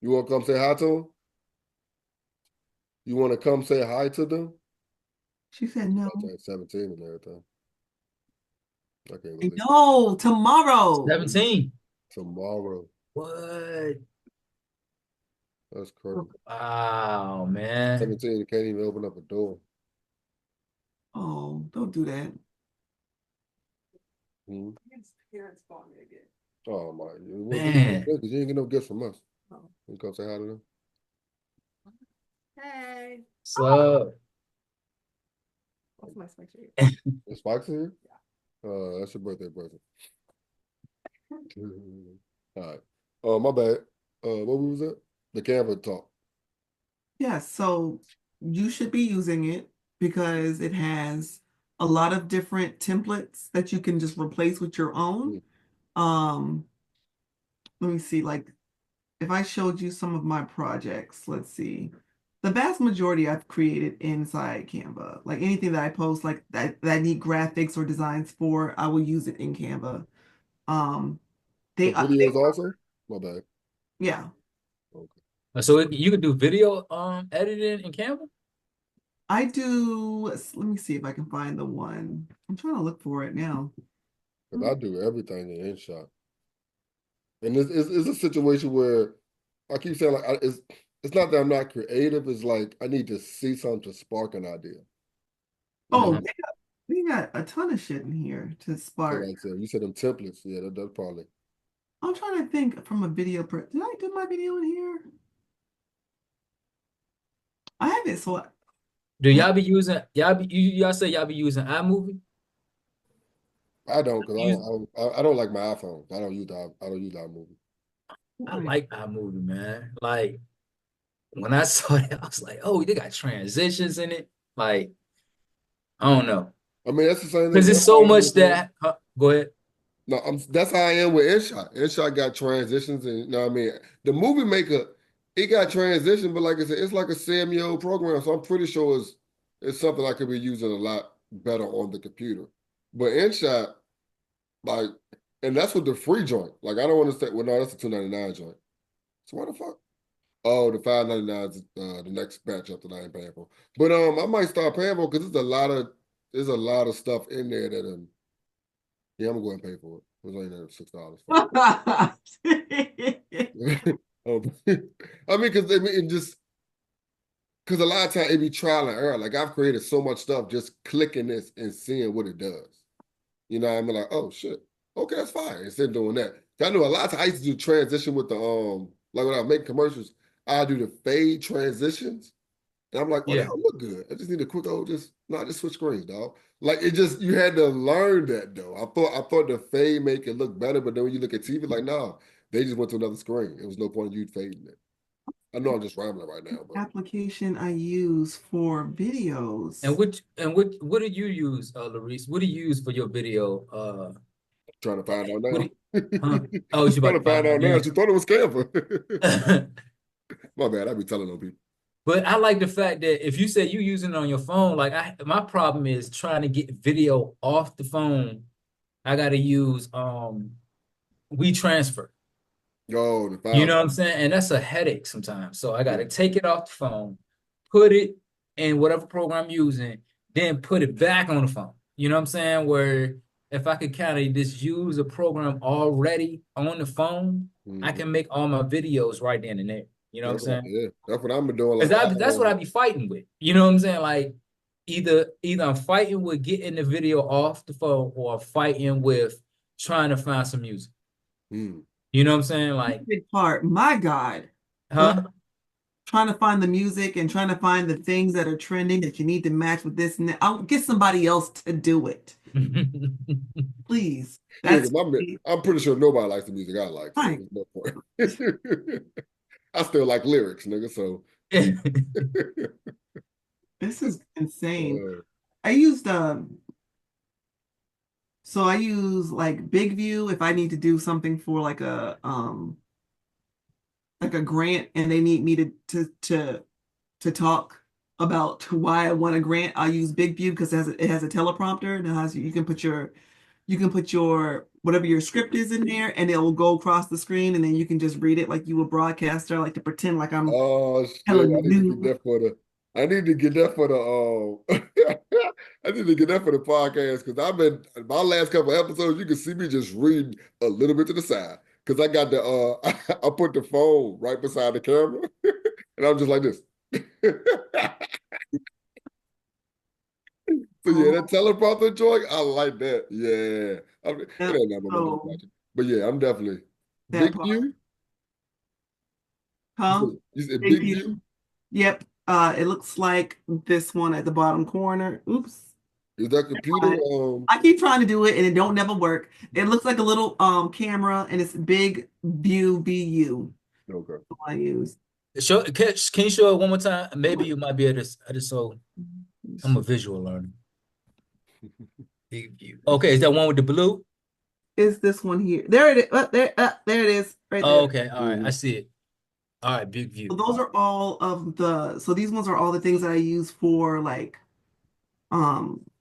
You want to come say hi to them? You want to come say hi to them? she said no. I turned 17 and everything. I can't believe it. No, tomorrow. 17. Tomorrow. What? That's crazy. Wow, man. 17 and can't even open up a door. Oh, don't do that. Mhm. His parents bought me a gift. Oh my. Well, just Man. because you ain't get no gifts from us. Oh. You come say hi to them. Hey, So, what's my sweatshirt? Is Spike's here? That's your birthday present. All right. My bad. What was that? The Canva talk. Yeah, so you should be using it because it has a lot of different templates that you can just replace with your own. Mm. Um, let me see, like if I showed you some of my projects, let's see. The vast majority I've created inside Canva. Like anything that I post like that I need graphics or designs for, I will use it in Canva. Um, For they videos also? My bad. yeah. Okay. you could do video editing in Canva? I do, let me see if I can find the one. I'm trying to look for it now. Because I do everything in InShot. And it's a situation where I keep saying like it's not that I'm not creative. It's like I need to see something to spark an idea. You know, Oh, Mhm. we got a ton of shit in here to so spark. like I said, you said them templates. Yeah, that's probably. I'm trying to think from a video did I do my video in here? I have it so Do y'all be using y'all say y'all be using iMovie? I don't because Use I don't like my iPhone. I don't use iMovie. I I like iMovie, man. Like when I saw it, I was like, oh, they got transitions in it. Like, I don't know. I mean that's the same thing. Because it's That's how so I am much with that go ahead. no, that's how I am with InShot. InShot got transitions, and you know what I mean. The movie maker, it got transition, but like I said, it's like a Samuel program, so I'm pretty sure it's something I could be using a lot better on the computer. But InShot, like, and that's with the free joint. Like I don't want to say, well, no, that's a 299 joint. So what the fuck? Oh, the 599 is the next batch up that I ain't paying for. But I might start paying for because there's a lot of stuff in there that yeah, I'm gonna go ahead and pay for it. It was only $6. Fuck it. I mean, because it just because a lot of time it be trial and error. Like I've created so much stuff just clicking this and seeing what it does. You know, I'm like, oh shit, okay, that's fine. Instead of doing that, I know a lot of times I used to do transition with the like when I make commercials, I do the fade transitions. And I'm like, oh, that Yeah. don't look good. I just need a quick just switch screens, dog. Like it just you had to learn that though. I thought the fade make it look better, but then when you look at TV, like, no, they just went to another screen. There was no point in you fading it. I know I'm just rambling right now, but application I use for And videos. what do you use, Larice? What do you use for your video? trying to find out What now. do huh? Oh, you about Trying to to find find out out now. now. She thought it was Canva. My bad. I be telling on people. But I like the fact that if you say you using it on your phone, like my problem is trying to get video off the phone. I gotta use WeTransfer. Yo, the You file. know what I'm saying? And that's a headache sometimes. So I got to take it off the phone, put it in whatever program I'm using, then put it back on the phone. You know what I'm saying? Where if I could kind of just use a program already on the phone, I Mm-hmm. can make all my videos right then and there. You know what I'm saying? Yeah, that's what I'm doing. Because Like that's what I be fighting with. You know what I'm saying? Like either I'm fighting with getting the video off the phone or fighting with trying to find some music. Mm. You know what I'm saying? Like, Big part. My God. Ugh, huh? trying to find the music and trying to find the things that are trending that you need to match with this and that. I'll get somebody else to do it. Please. Yeah, That's because I'm pretty sure nobody likes the music I like, so fine. there's no point. I still like lyrics, nigga. So This is insane. uh, I used so I use like Big View if I need to do something for like a grant and they need me to talk about why I want a grant. I'll use Big View because it has a teleprompter and it has you can put your whatever your script is in there and it will go across the screen and then you can just read it like you a broadcaster. I like to pretend like I'm oh shit, telling the I need to get news. that for the. I need to get that for the. I need to get that for the podcast because I've been my last couple episodes. You can see me just reading a little bit to the side because I got the. I put the phone right beside the camera, and I'm just like this. So yeah, that Oh, teleprompter joint, I like that. Yeah, it yeah. ain't nothing I'm gonna do So about it. But yeah, I'm definitely that big part, view. huh? You said Big big View. view. Yep. It looks like this one at the bottom corner. Oops. Is that computer? I keep trying to do it and it don't never work. It looks like a little camera and it's Big View BU. Okay. I use. Can you show it one more time? Maybe you might be able to. I just so I'm a visual learner. Big view. Okay, is that one with the blue? Is this one here? There it is. There it is, right Oh, there. okay. All right. I Mhm. see it. All right. Big So view. those are all of the. So these ones are all the things that I use for like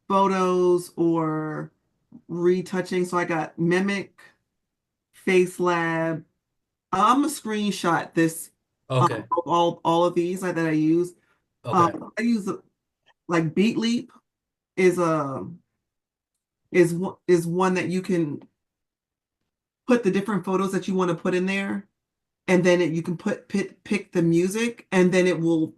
photos or retouching. So I got Mimic, Face Lab. I'm gonna screenshot this. Okay. All of these that I use. Okay. I use like Beat Leap is a is one that you can put the different photos that you want to put in there, and then you can pick the music, and then it will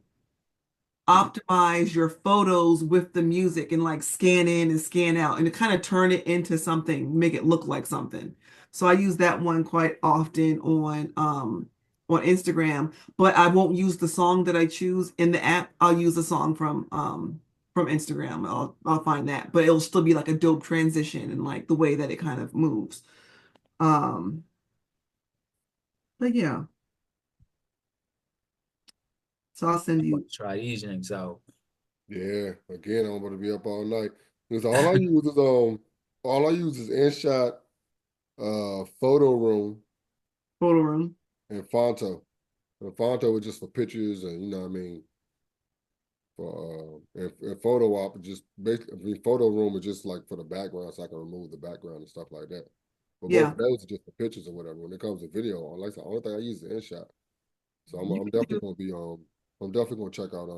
optimize your photos with the music and like scan in and scan out, and to kind of turn it into something, make it look like something. So I use that one quite often on Instagram, but I won't use the song that I choose in the app. I'll use a song from Instagram. I'll find that, but it'll still be like a dope transition and like the way that it kind of moves. Um, but yeah, so I'll send I'm about you to try these things out. Yeah. Again, I'm gonna be up all night. Because all I use is InShot, Photo Room, photo room. and Fonto. And Fonto is just for pictures and you know what I mean. For and Photo Op just basically Photo Room is just like for the background, so I can remove the background and stuff like that. But both Yeah, of those are just for pictures or whatever. When it comes to video, like I said, the only thing I use is InShot. So you I'm can definitely do gonna be I'm definitely gonna check out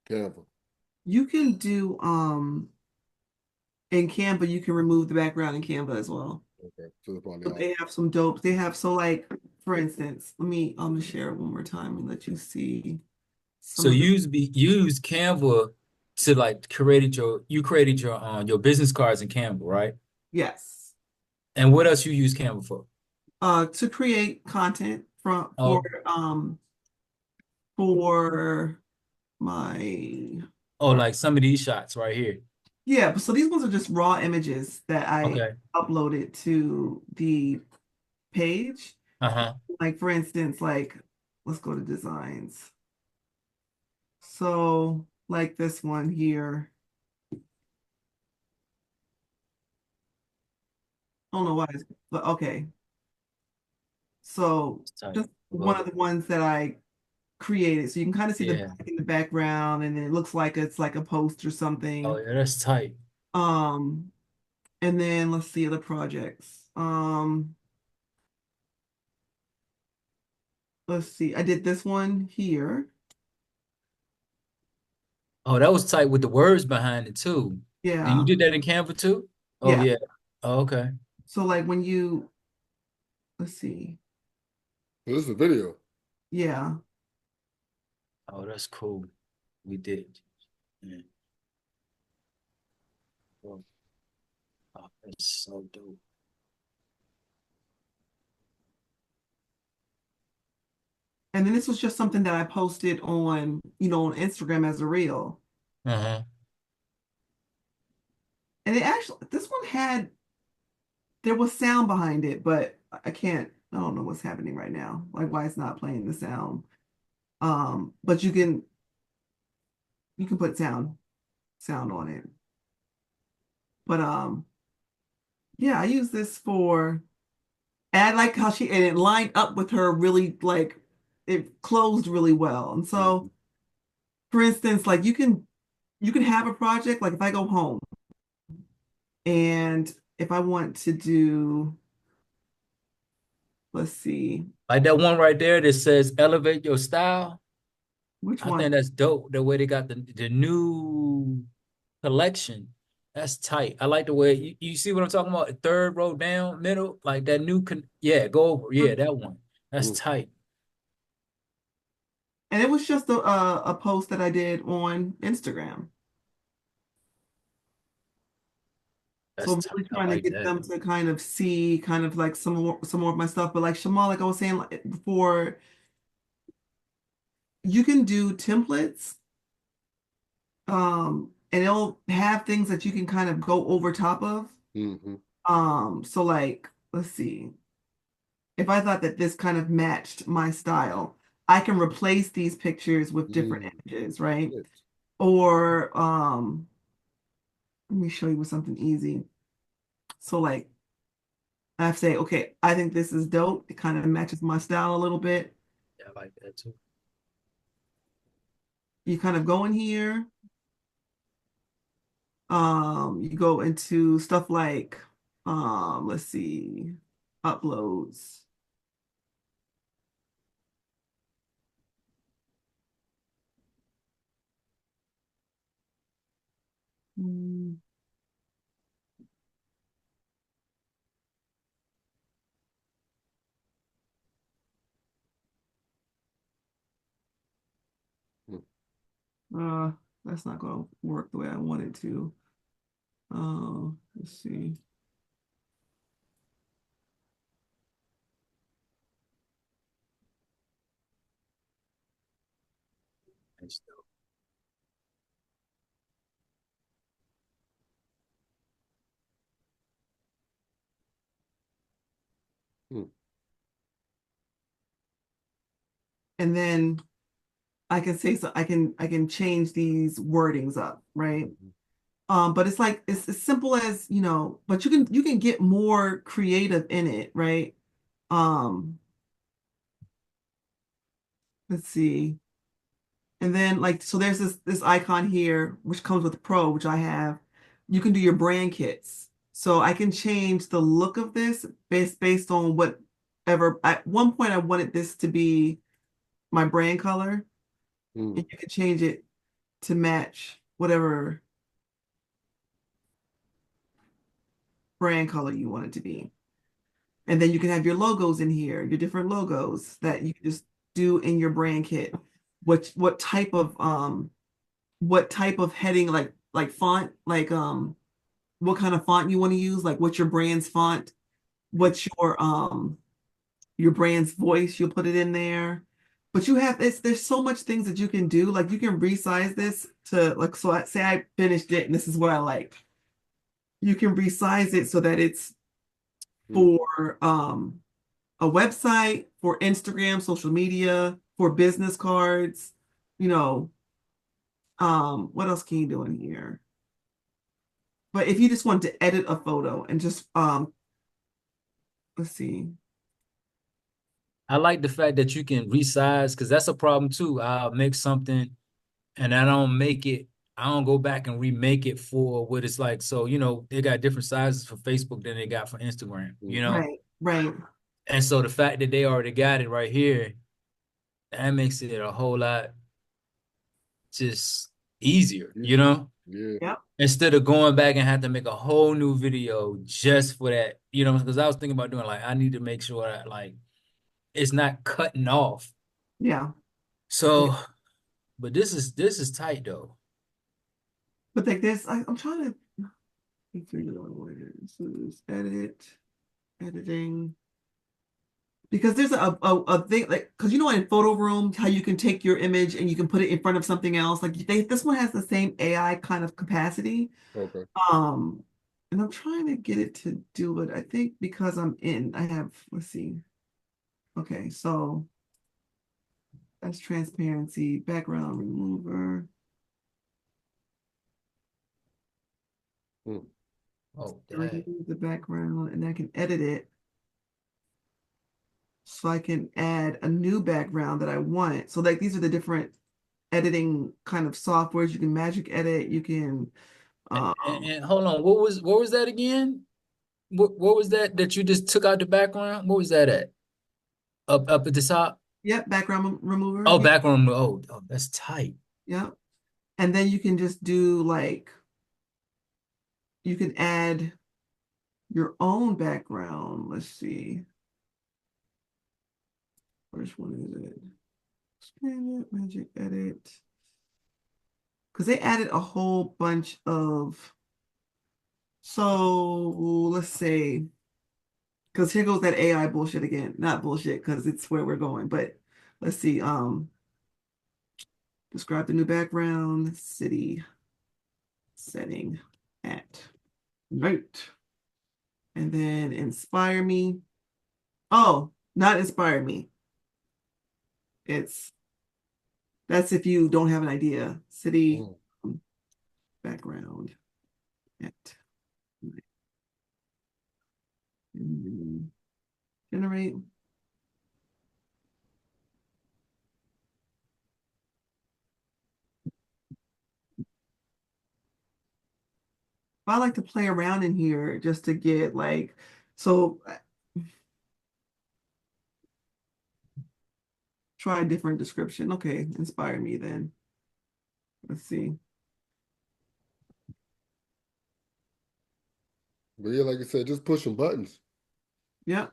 Canva. you can do in Canva, you can remove the background in Canva as well. Okay. So they're probably So out. they have some dope. They have so like for instance, I'm gonna share it one more time and let you see So some of the you use Canva to like created your business cards in Canva, right? yes. And what else you use Canva for? To create content from Oh, for my oh, like some of these shots right here. yeah, so these ones are just raw images that I Okay. uploaded to the page. Uh-huh. Like for instance, like let's go to designs. So like this one here. I don't know why it's, but okay. So It's tight. just one Love of it. the ones that I created. So you can kind of see the Yeah. back in the background, and then it looks like it's like a post or Oh something. yeah, that's tight. Um, and then let's see other projects. Let's see. I did this one here. Oh, that was tight with the words behind it too. And you Yeah. did that in Canva too? Oh Yeah. yeah. Oh, okay. So like when you let's see. So this is a video. Yeah. Oh, that's cool. We did. Yeah. Oh, that's so dope. And then this was just something that I posted on, on Instagram as a reel. Uh-huh. And it actually, this one had, there was sound behind it, but I don't know what's happening right now. Like why it's not playing the sound. But you can put sound on it. But yeah, I use this for, and I like how and it lined up with her really like it closed really well. And Mm-hmm. so for instance, like you can have a project, like if I go home and if I want to do, let's see, Like that one right there that says elevate your style. which I one? think that's dope. The way they got the new collection. That's tight. I like the way you see what I'm talking about. Third row down, middle, like that new yeah, go over. Yeah, that one. That's Mm-hmm. tight. And it was just a post that I did on Instagram. So That's I'm tight. really I trying to like get that. them to kind of see kind of like some more of my stuff. But like Shamal, like I was saying like, before, you can do templates, and it'll have things that you can kind of go over top of. Mm-hmm. So like, let's see. If I thought that this kind of matched my style, I can replace these pictures with different Mm-hmm. images, right? Yes. Or let me show you with something easy. So like I say, okay, I think this is dope. It kind of matches my style a little bit. Yeah, I like that too. You kind of go in here. You go into stuff like let's see, uploads. Hmm, Mm-hmm. uh, that's not gonna work the way I want it to. Let's see. That's dope. And then I can say so I can change these wordings up, right? Mm-hmm. But it's like it's as simple as, but you can get more creative in it, right? Um, let's see. And then like so there's this icon here which comes with Pro, which I have. You can do your brand kits. So I can change the look of this based on whatever. At one point I wanted this to be my brand color, Mm-hmm. and you can change it to match whatever brand color you want it to be. And then you can have your logos in here, your different logos that you can just do in your brand kit. What type of heading, like font, like what kind of font you want to use, like what's your brand's font, what's your brand's voice, you'll put it in there. But there's so much things that you can do. Like you can resize this to like so I say I finished it and this is what I like. You can resize it so that it's for a website, for Instagram, social media, for business cards, you know, what else can you do in here? But if you just want to edit a photo and just let's see. I like the fact that you can resize because that's a problem too. I'll make something and I don't go back and remake it for what it's like. So, they got different sizes for Facebook than they got for Instagram. Right, right. And so the fact that they already got it right here, that makes it a whole lot just easier. Easier. Yeah. Yep. Instead of going back and have to make a whole new video just for that, because I was thinking about doing like I need to make sure that like it's not cutting off. Yeah. Yeah. So, but this is tight though. But like this, I'm trying to figure out what it is. So it's editing. Because there's a thing like because you know in photo room how you can take your image and you can put it in front of something else. Like this one has the same AI kind of capacity. Okay. Um, and I'm trying to get it to do it. I think because I have, let's see. Okay, so that's transparency, background remover. Mm. Oh, And I can dang. use the background and I can edit it so I can add a new background that I want. So like these are the different editing kind of softwares. You can magic edit, you can And hold on, what was that again? What was that you just took out the background? What was that at? Up at the top? yep, background remover. Oh, Yeah, background. Oh, that's tight. yep. And then you can just do like you can add your own background. Let's see. Which one is it? Expand it, magic edit. Because they added a whole bunch of so let's say because here goes that AI bullshit again. Not bullshit because it's where we're going, but let's see. Describe the new background, city setting at night. And then inspire me. Oh, not inspire me. It's that's if you don't have an idea. City Mm. background at night. Generate. I like to play around in here just to get like so try a different description. Okay, inspire me then. Let's see. But yeah, like I said, just pushing buttons. Yep.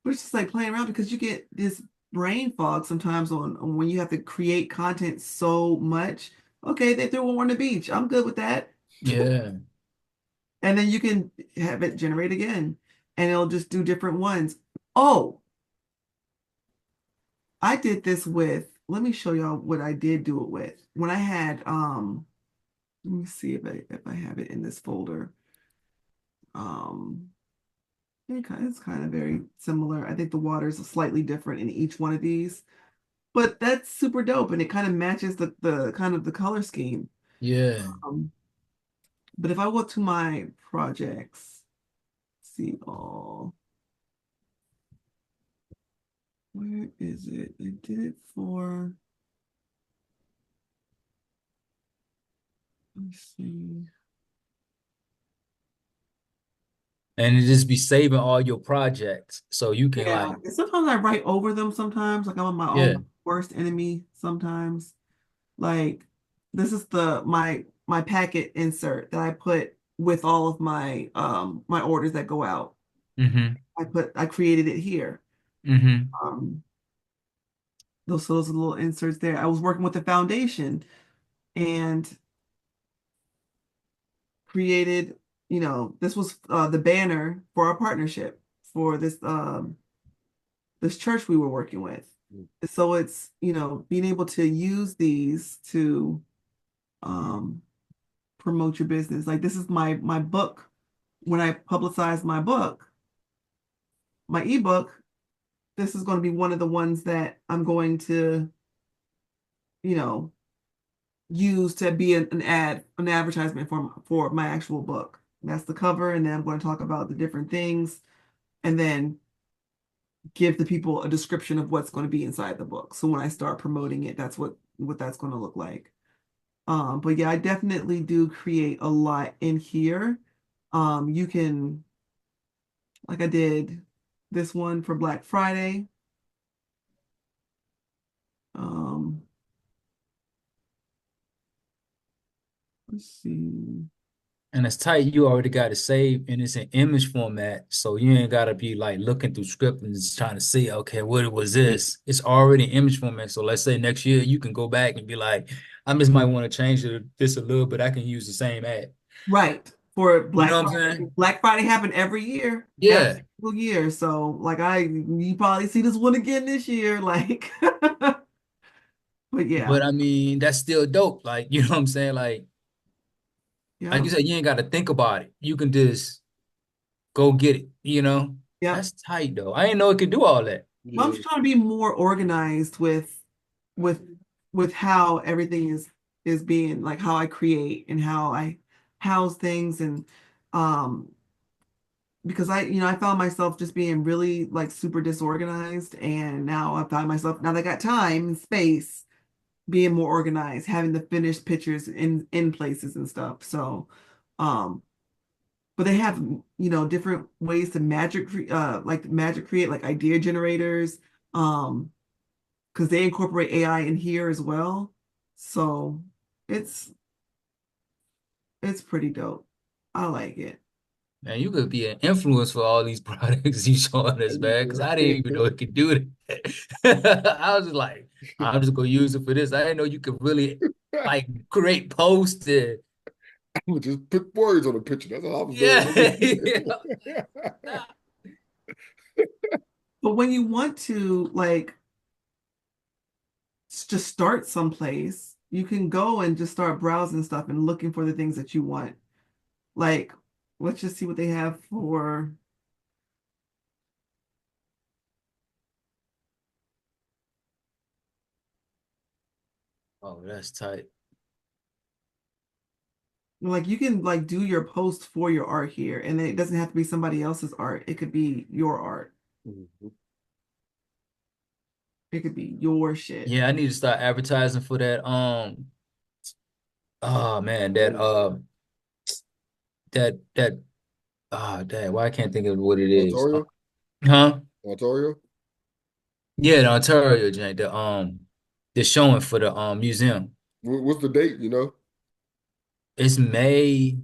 But it's just like playing around because you get this brain fog sometimes on when you have to create content so much. Okay, they threw one on the beach. I'm good with that. Yeah. And then you can have it generate again and it'll just do different ones. Oh, I did this with, let me show y'all what I did do it with. When I had let me see if I have it in this folder. Um it's kind of very similar. I think the water is slightly different in each one of these, but that's super dope and it kind of matches the kind of the color scheme. Yeah. Um, but if I go to my projects, see all, where is it? I did it for, let me see. And it just be saving all your projects. So you can Yeah, like, and sometimes I write over them sometimes, like I'm my own yeah. worst enemy sometimes. Like this is my packet insert that I put with all of my orders that go out. Mm-hmm. I created it here. Mm-hmm. Um those are little inserts there. I was working with the foundation and created, this was the banner for our partnership for this church we were working with. Mm. So it's, being able to use these to um, promote your business. Like this is my book. When I publicize my book, my ebook, this is going to be one of the ones that I'm going to, you know, use to be an advertisement for my actual book. That's the cover, and then I'm going to talk about the different things, and then give the people a description of what's going to be inside the book. So when I start promoting it, that's what that's going to look like. But yeah, I definitely do create a lot in here. You can, like I did this one for Black Friday. Let's see. And it's tight. You already got it saved and it's an image format. So you ain't gotta be like looking through script and just trying to see, okay, what was this? It's already image format. So let's say next year you can go back and be like, I just might want to change this a little, but I can use the same ad. Right. For You know Black what I'm Friday. saying? Black Friday happened every year. Every Yeah. single year. So like you probably see this one again this year. Like but yeah. But I mean, that's still dope. Like, you know what I'm saying? Like Yeah. you said, you ain't got to think about it. You can just go get it, you know? Yep. That's tight though. I didn't know it could do all that. Well, I'm Yeah. just trying to be more organized with with how everything is being like how I create and how I house things and um because I found myself just being really like super disorganized and now I find myself now that I got time and space being more organized, having the finished pictures in places and stuff. So um but they have different ways to magic create like idea generators um because they incorporate AI in here as well. So it's it's pretty dope. I like it. Man, you could be an influence for all these products you showing us, man. Because I didn't even know it could do that. I was just like, I'm just gonna use it for this. I didn't know you could really like create posts and I would just put words on the picture. That's all I was doing, yeah, yeah. nigga. Nah. But when you want to like just start someplace, you can go and just start browsing stuff and looking for the things that you want. Like, let's just see what they have for Oh, that's tight. like you can like do your post for your art here, and it doesn't have to be somebody else's art. It could be your art. Mhm. It could be your shit. Yeah, I need to start advertising for that. Oh man, that dang, why I can't think of what it is. Ontario? Huh? Ontario? Yeah, the Ontario joint, the showing for the museum. What's the date, you know? It's Nigga,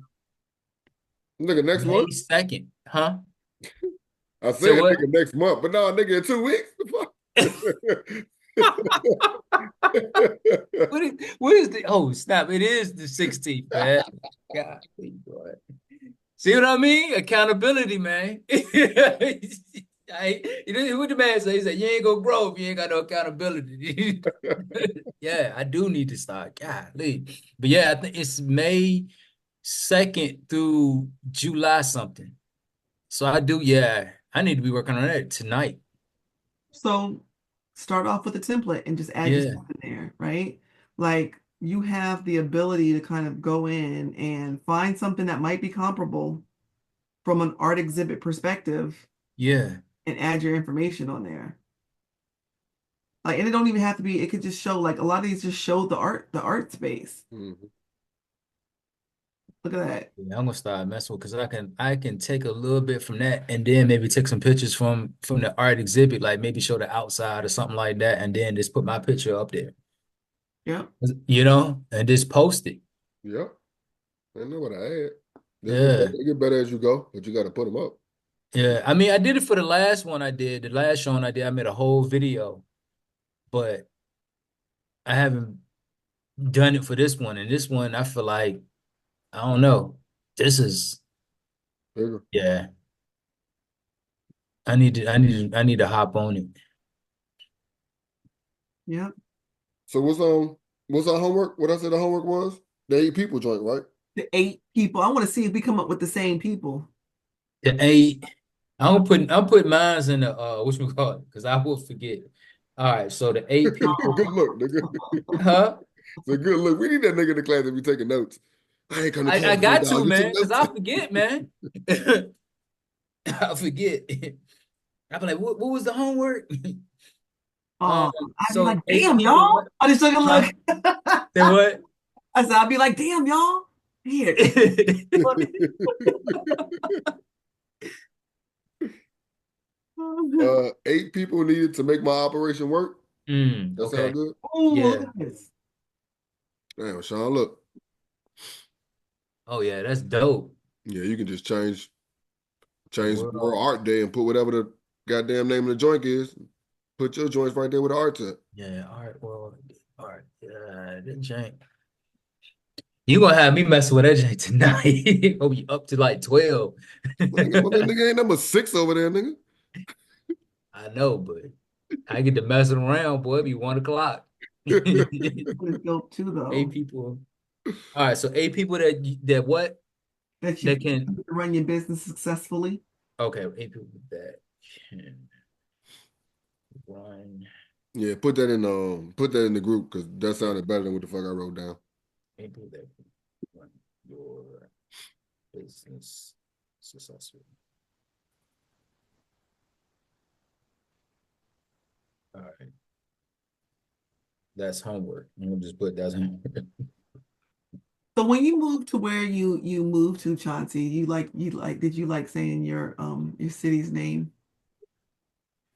next May month? 2nd, huh? I So said what? nigga next month, but no, nigga in 2 weeks. The fuck? What is the oh snap? It is the 16th, man. God, boy. See what I mean? Accountability, man. You know what the man say? He said, you ain't gonna grow if you ain't got no accountability. Yeah, I do need to start. Golly. But yeah, I think it's May 2nd through July something. So I do, yeah. I need to be working on that tonight. So start off with a template and just add your Yeah, stuff in there, right? Like you have the ability to kind of go in and find something that might be comparable from an art exhibit perspective yeah. and add your information on there. Like, and it don't even have to be, it could just show like a lot of these just show the art space. Mhm. Look at that. Yeah, I'm gonna start messing with because I can take a little bit from that and then maybe take some pictures from the art exhibit, like maybe show the outside or something like that, and then just put my picture up there, Yep. and just post it. Yep. I know what I had. Yeah, They get better as you go, but you got to put them up. yeah. I mean, I did it for the last one I did, the last showing I did. I made a whole video, but I haven't done it for this one. And this one, I feel like I don't know. This is Bigger. yeah. I need to hop on it. Yep. So what's our homework? What I said the homework was? The 8 people joint, right? The 8 people. I want to see if we come up with the same people. The eight. I'm putting mines in the what you call it because I will forget. All right, so the eight people, Good look, nigga. huh? So good look. We need that nigga in the class to be taking notes. I ain't come to I class today, got dog. to, You took man, because notes. I forget, man. I forget. I be like, what was the homework? Um, I'd be So like, eight damn, people, y'all. what? I just took a look. Huh? Say what? I said, I'd be like, damn, y'all. Here, take a look. 8 people needed to make my operation work. That sound Okay. good? Oh, look Yeah. at this. Damn, Sean, look. Oh yeah, that's dope. Yeah, you can just change World World. Art Day and put whatever the goddamn name of the joint is. Put your joints right there with the art at. Yeah, art world. Art. Yeah, that jank. You gonna have me messing with that jank tonight. Gonna be up to like 12. Nigga ain't number six over there, nigga. I know, but I get to messing around, boy. It be 1 o'clock. It's dope too, Eight though, people. All right, so eight people that what that you that can run your business successfully. okay, eight people that can run Yeah, put that in the group because that sounded better than what the fuck I wrote down. eight people that can run your business successfully. All right, that's homework. I'm gonna just put that's homework. So when you moved to where you moved to, Chauncey, you like did you like saying your city's name?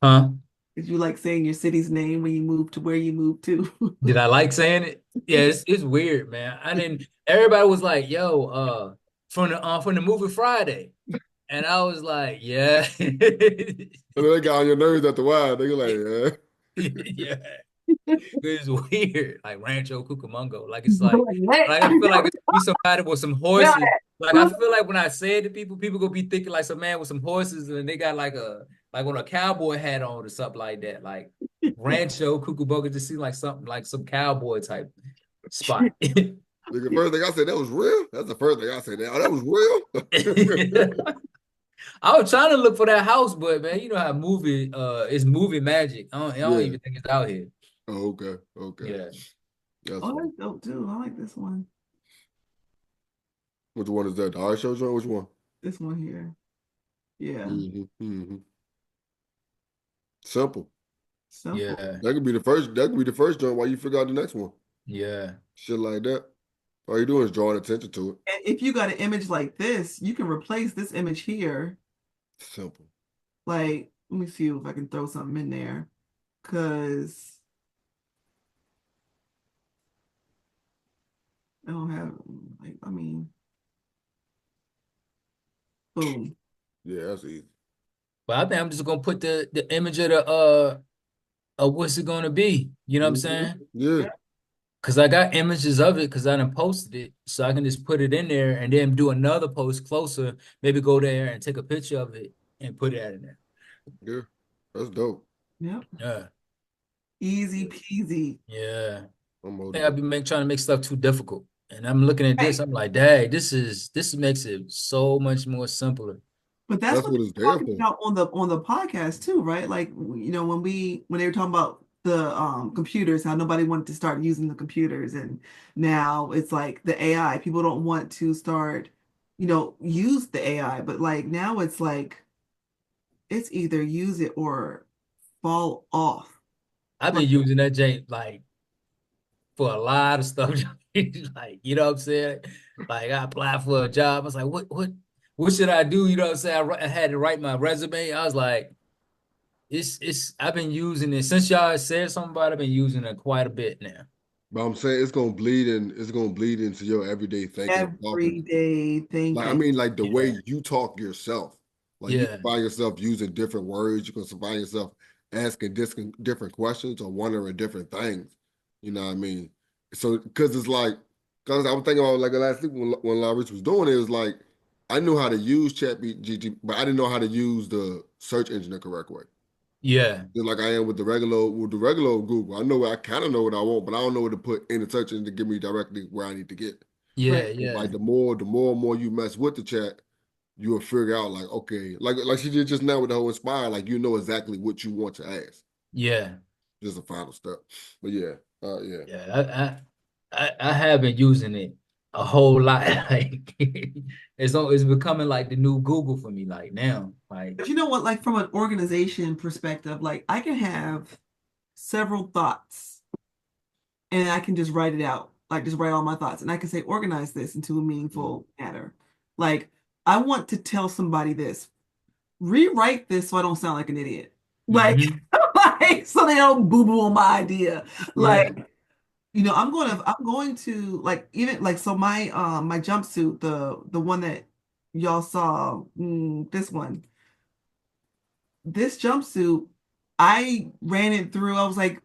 Huh? Did you like saying your city's name when you moved to where you moved to? Did I like saying it? Yeah, it's weird, man. I didn't. Everybody was like, "Yo, from the movie Friday," and I was like, "Yeah, And then they got on your nerves after a while. They go like, yeah." It's weird, like Rancho Cucamonga. Like, Like I feel like it's be somebody with some what? horses. Like I feel like when I say it to people, people gonna be thinking like some man with some horses, and they got like on a cowboy hat on or something like that. Like Rancho Cucamonga just seems like something like some cowboy type spot. nigga, first thing I said, that was real. That's the first thing I said. Oh, that was real. I was trying to look for that house, but man, you know how it's movie magic. I don't Yeah. even think it's out here. Oh, okay. Okay. Yeah, That's Oh, fine. that's dope too. I like this one. Which one is that? The art show joint? Which one? This one here. Yeah. Mm-hmm. Simple. Simple. yeah, That could be the first. That could be the first joint while you figure out the next one. yeah. Shit like that. All you doing is drawing attention to it. And if you got an image like this, you can replace this image here. Simple. Like, let me see if I can throw something in there. Cause I don't have like I mean, boom. Yeah, that's easy. But I think I'm just gonna put the image of the of what's it gonna be. You know what I'm Hmm. saying? Yeah. Yeah. Because I got images of it because I done posted it, so I can just put it in there and then do another post closer. Maybe go there and take a picture of it and put it in there. Yeah. That's dope. Yep. Yeah, Easy peasy. yeah. I'm I think I've motivated. been trying to make stuff too difficult, and I'm looking at this. Right. I'm like, dang, this makes it so much more simpler. But that's That's what what it's they're there talking for. about on the podcast too, right? Like when they were talking about the computers, how nobody wanted to start using the computers, and now it's like the AI. People don't want to start, use the AI, but like now it's like it's either use it or fall off. I've Like been using that Jake like for a lot of stuff. Like, you know what I'm saying? Like I applied for a job. I was like, what should I do? You know what I'm saying? I had to write my resume. I was like, it's I've been using it since y'all said something about it, I've been using it quite a bit now. But I'm saying it's gonna bleed in. It's gonna bleed into your everyday thinking and talking. everyday Like I thinking. mean, like the Yeah, way you talk yourself. Like you yeah, find yourself using different words. You can find yourself asking different questions or wondering different things. You know what I mean? So because it's like, because I was thinking about like last week when Rich was doing it, it was like I knew how to use ChatGPT, but I didn't know how to use the search engine the correct way. yeah, Just like I am with the regular Google. I kind of know what I want, but I don't know what to put in the search engine to get me directly where I need to get. yeah, Right. yeah, Like the more and more you mess with the chat, you will figure out like, okay, like she did just now with the whole inspire, like you know exactly what you want to ask. yeah, Just a final step. But yeah, yeah. yeah. I have been using it a whole lot. Like it's becoming like the new Google for me. Like now, like But you know what? Like from an organization perspective, like I can have several thoughts and I can just write it out, like just write all my thoughts, and I can say organize this into a Mhm. meaningful matter. Like I want to tell somebody this, rewrite this so I don't sound like an idiot. Like, hmm like so they don't boo boo on my idea. yeah, Like I'm going to like even like so my jumpsuit, the one that y'all saw, this jumpsuit, I ran it through. I was like,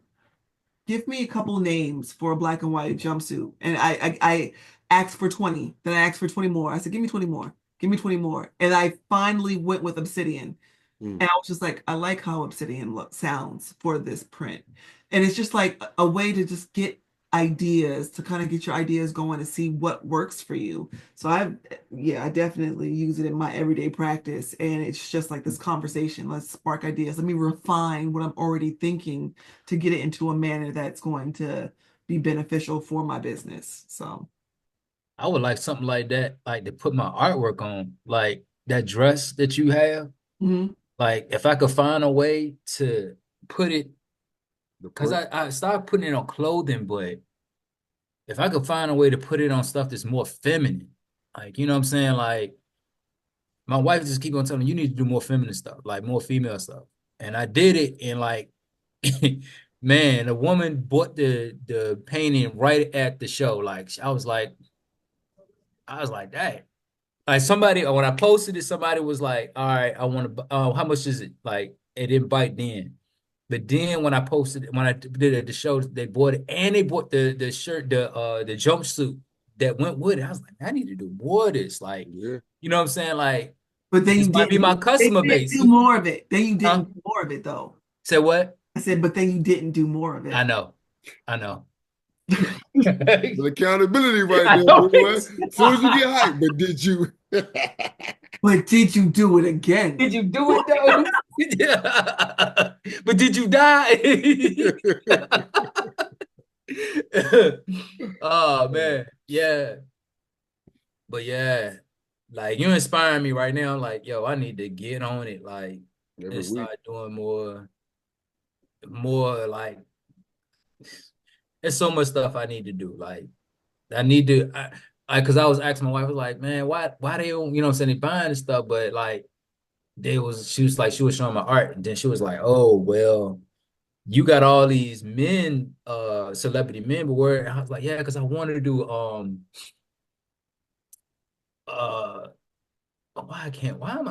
give me a couple names for a black and white jumpsuit. And I asked for 20. Then I asked for 20 more. I said, give me 20 more. Give me 20 more. And I finally went with Obsidian. Mm. And I was just like, I like how Obsidian sounds for this print. And it's just like a way to just get ideas, to kind of get your ideas going and see what works for you. So yeah, I definitely use it in my everyday practice. And it's just like this conversation. Let's spark ideas. Let me refine what I'm already thinking to get it into a manner that's going to be beneficial for my business. So, I would like something like that, like to put my artwork on, like that dress that you have. mhm. Like if I could find a way to put it, The because print. I started putting it on clothing, but if I could find a way to put it on stuff that's more feminine, like you know what I'm saying? Like my wife just keep on telling me you need to do more feminine stuff, like more female stuff. And I did it and like man, a woman bought the painting right at the show. Like I was like, dang. Like somebody, when I posted it, somebody was like, "All right, I want to. How much is it?" Like it didn't bite then, but then when I posted it, when I did it at the show, they bought it and they bought the shirt, the jumpsuit that went with it. I was like, I need to do more of this. Like, Yeah. you know what I'm saying? Like But then this you might be didn't. my They customer didn't base. do more of it. Then you didn't Huh? do more of it though. Say what? I said, but then you didn't do more of I it. know, I know. The accountability right I there, know. boy. As soon as you get hyped, but did you? But did you do it again? Did you do it though? But did you die? Oh man, yeah, but yeah, like you inspiring me right now. Like, yo, I need to get on it, like, Every and week. start doing more. Like, there's so much stuff I need to do. Like, I need to, because I was asking my wife, I was like, man, why they don't, you know, what I'm saying they buying this stuff, but like, she was like, she was showing my art, and then she was like, oh well. You got all these men, celebrity men, but where I was like, yeah, because I wanted to do uh why am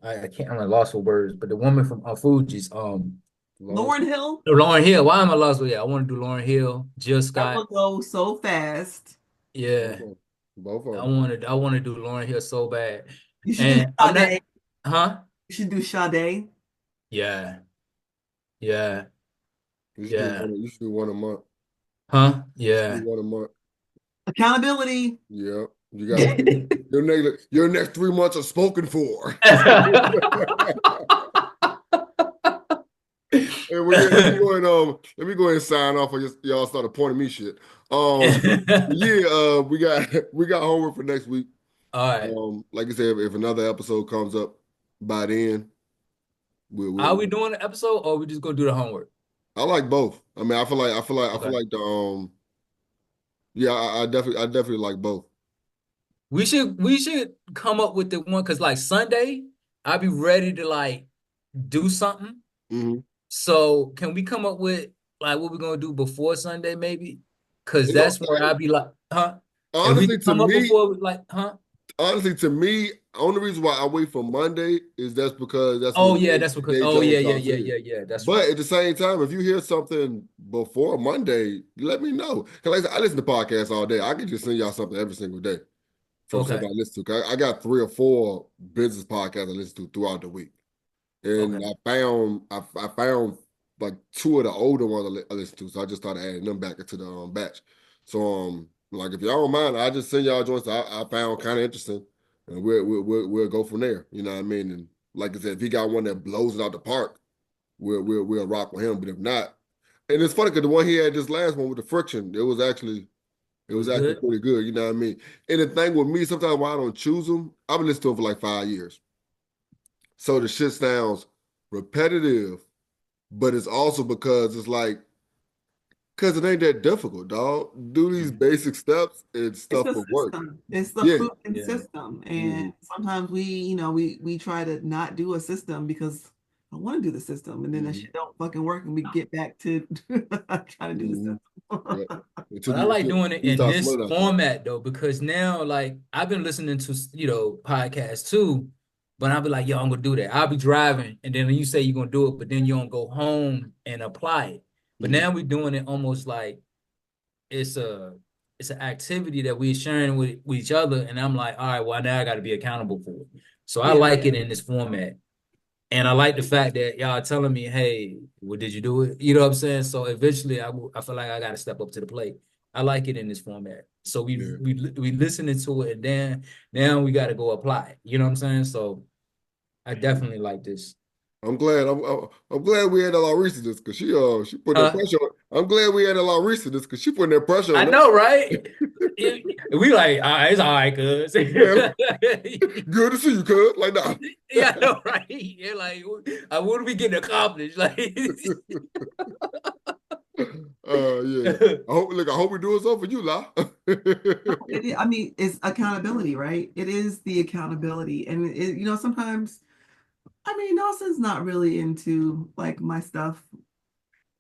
I can't I'm lost for words, but the woman from Fuji's Lawrence. Lauren Hill, Lauren Hill. Why am I lost for yeah, I want to do Lauren Hill, Jill that Scott. will go so fast. Both of Yeah. them. Both of I them. wanted I want to do Lauren Hill so bad. You should do And I'm not Sade. huh? You should do Sade. Yeah, yeah, yeah. You should do one a month. Huh? You should do Yeah. one a month. Accountability. Yeah. You got your next 3 months are spoken for. And well, yeah, let me go ahead and sign off. I just y'all started pointing me shit. Um, yeah, we got homework for next week. All right. Like I said, if another episode comes up by then, Are we'll we doing the episode or we just gonna do the homework? I like both. I mean, I feel Okay. like the yeah, I definitely like both. We should come up with the one because like Sunday, I'll be ready to like do something. Hmm. So can we come up with like what we're gonna do before Sunday, maybe? Because You know, that's where I'll be like, huh? If we honestly, can to come up me, before like, huh? only reason why I wait for Monday is that's because that's Oh when yeah, that's because Jay oh yeah, Jones yeah, drops yeah, in. yeah, yeah. That's But right. at the same time, if you hear something before Monday, let me know. Cause like I said, I listen to podcasts all day. I can just send y'all something every single day from something Okay, I listen to. 'Cause I got 3 or 4 business podcasts I listen to throughout the week. okay. And I found like 2 of the older ones I listen to, so I just started adding them back into the batch. So like if y'all don't mind, I just send y'all joints I found kind of interesting, and we'll go from there. You know what I mean? And like I said, if he got one that blows it out the park, we'll rock with him. But if not, and it's funny because the one he had this last one with the friction, it It was was actually good. pretty good. You know what I mean? And the thing with me, sometimes why I don't choose them, I've been listening to them for like 5 years. So the shit sounds repetitive, but it's also because it's like, because it ain't that difficult, dog. Do these Mhm. basic steps and It's stuff the will work. system. It's the Yeah. proven Yeah. system. Hmm. And sometimes we try to not do a system because I want to do the system, and then that Hmm. shit don't fucking work, and we get back to trying to do the Hmm. system. Yeah. Until But I we like until doing it we in start this splitting ourselves. format though, because now like I've been listening to podcasts too, but I'll be like, yo, I'm gonna do that. I'll be driving, and then you say you're gonna do it, but then you don't go home and apply it. But Hmm. now we're doing it almost like it's a it's an activity that we're sharing with each other, and I'm like, all right, well now I got to be accountable for it. So I Yeah, like it in this format. And I like the fact that y'all are telling me, hey, well, did you do it? You know what I'm saying? So eventually I feel like I got to step up to the plate. I like it in this format. So Yeah. we listening to it and then now we got to go apply it. You know what I'm saying? So I definitely like this. I'm glad. I'm glad we had a lot of research this because she put that Huh? pressure on. I'm glad we had a lot of research this because she putting that pressure I on know, us. right? We like, all right, it's all right, cuz. Yeah, good to see you, cuz. Like, nah. Yeah, I know, right? Yeah, like, what are we getting accomplished? Like, Yeah. I hope we're doing something for you, La. I mean, it's accountability, right? It is the accountability, and sometimes, I mean, Nelson's not really into like my stuff.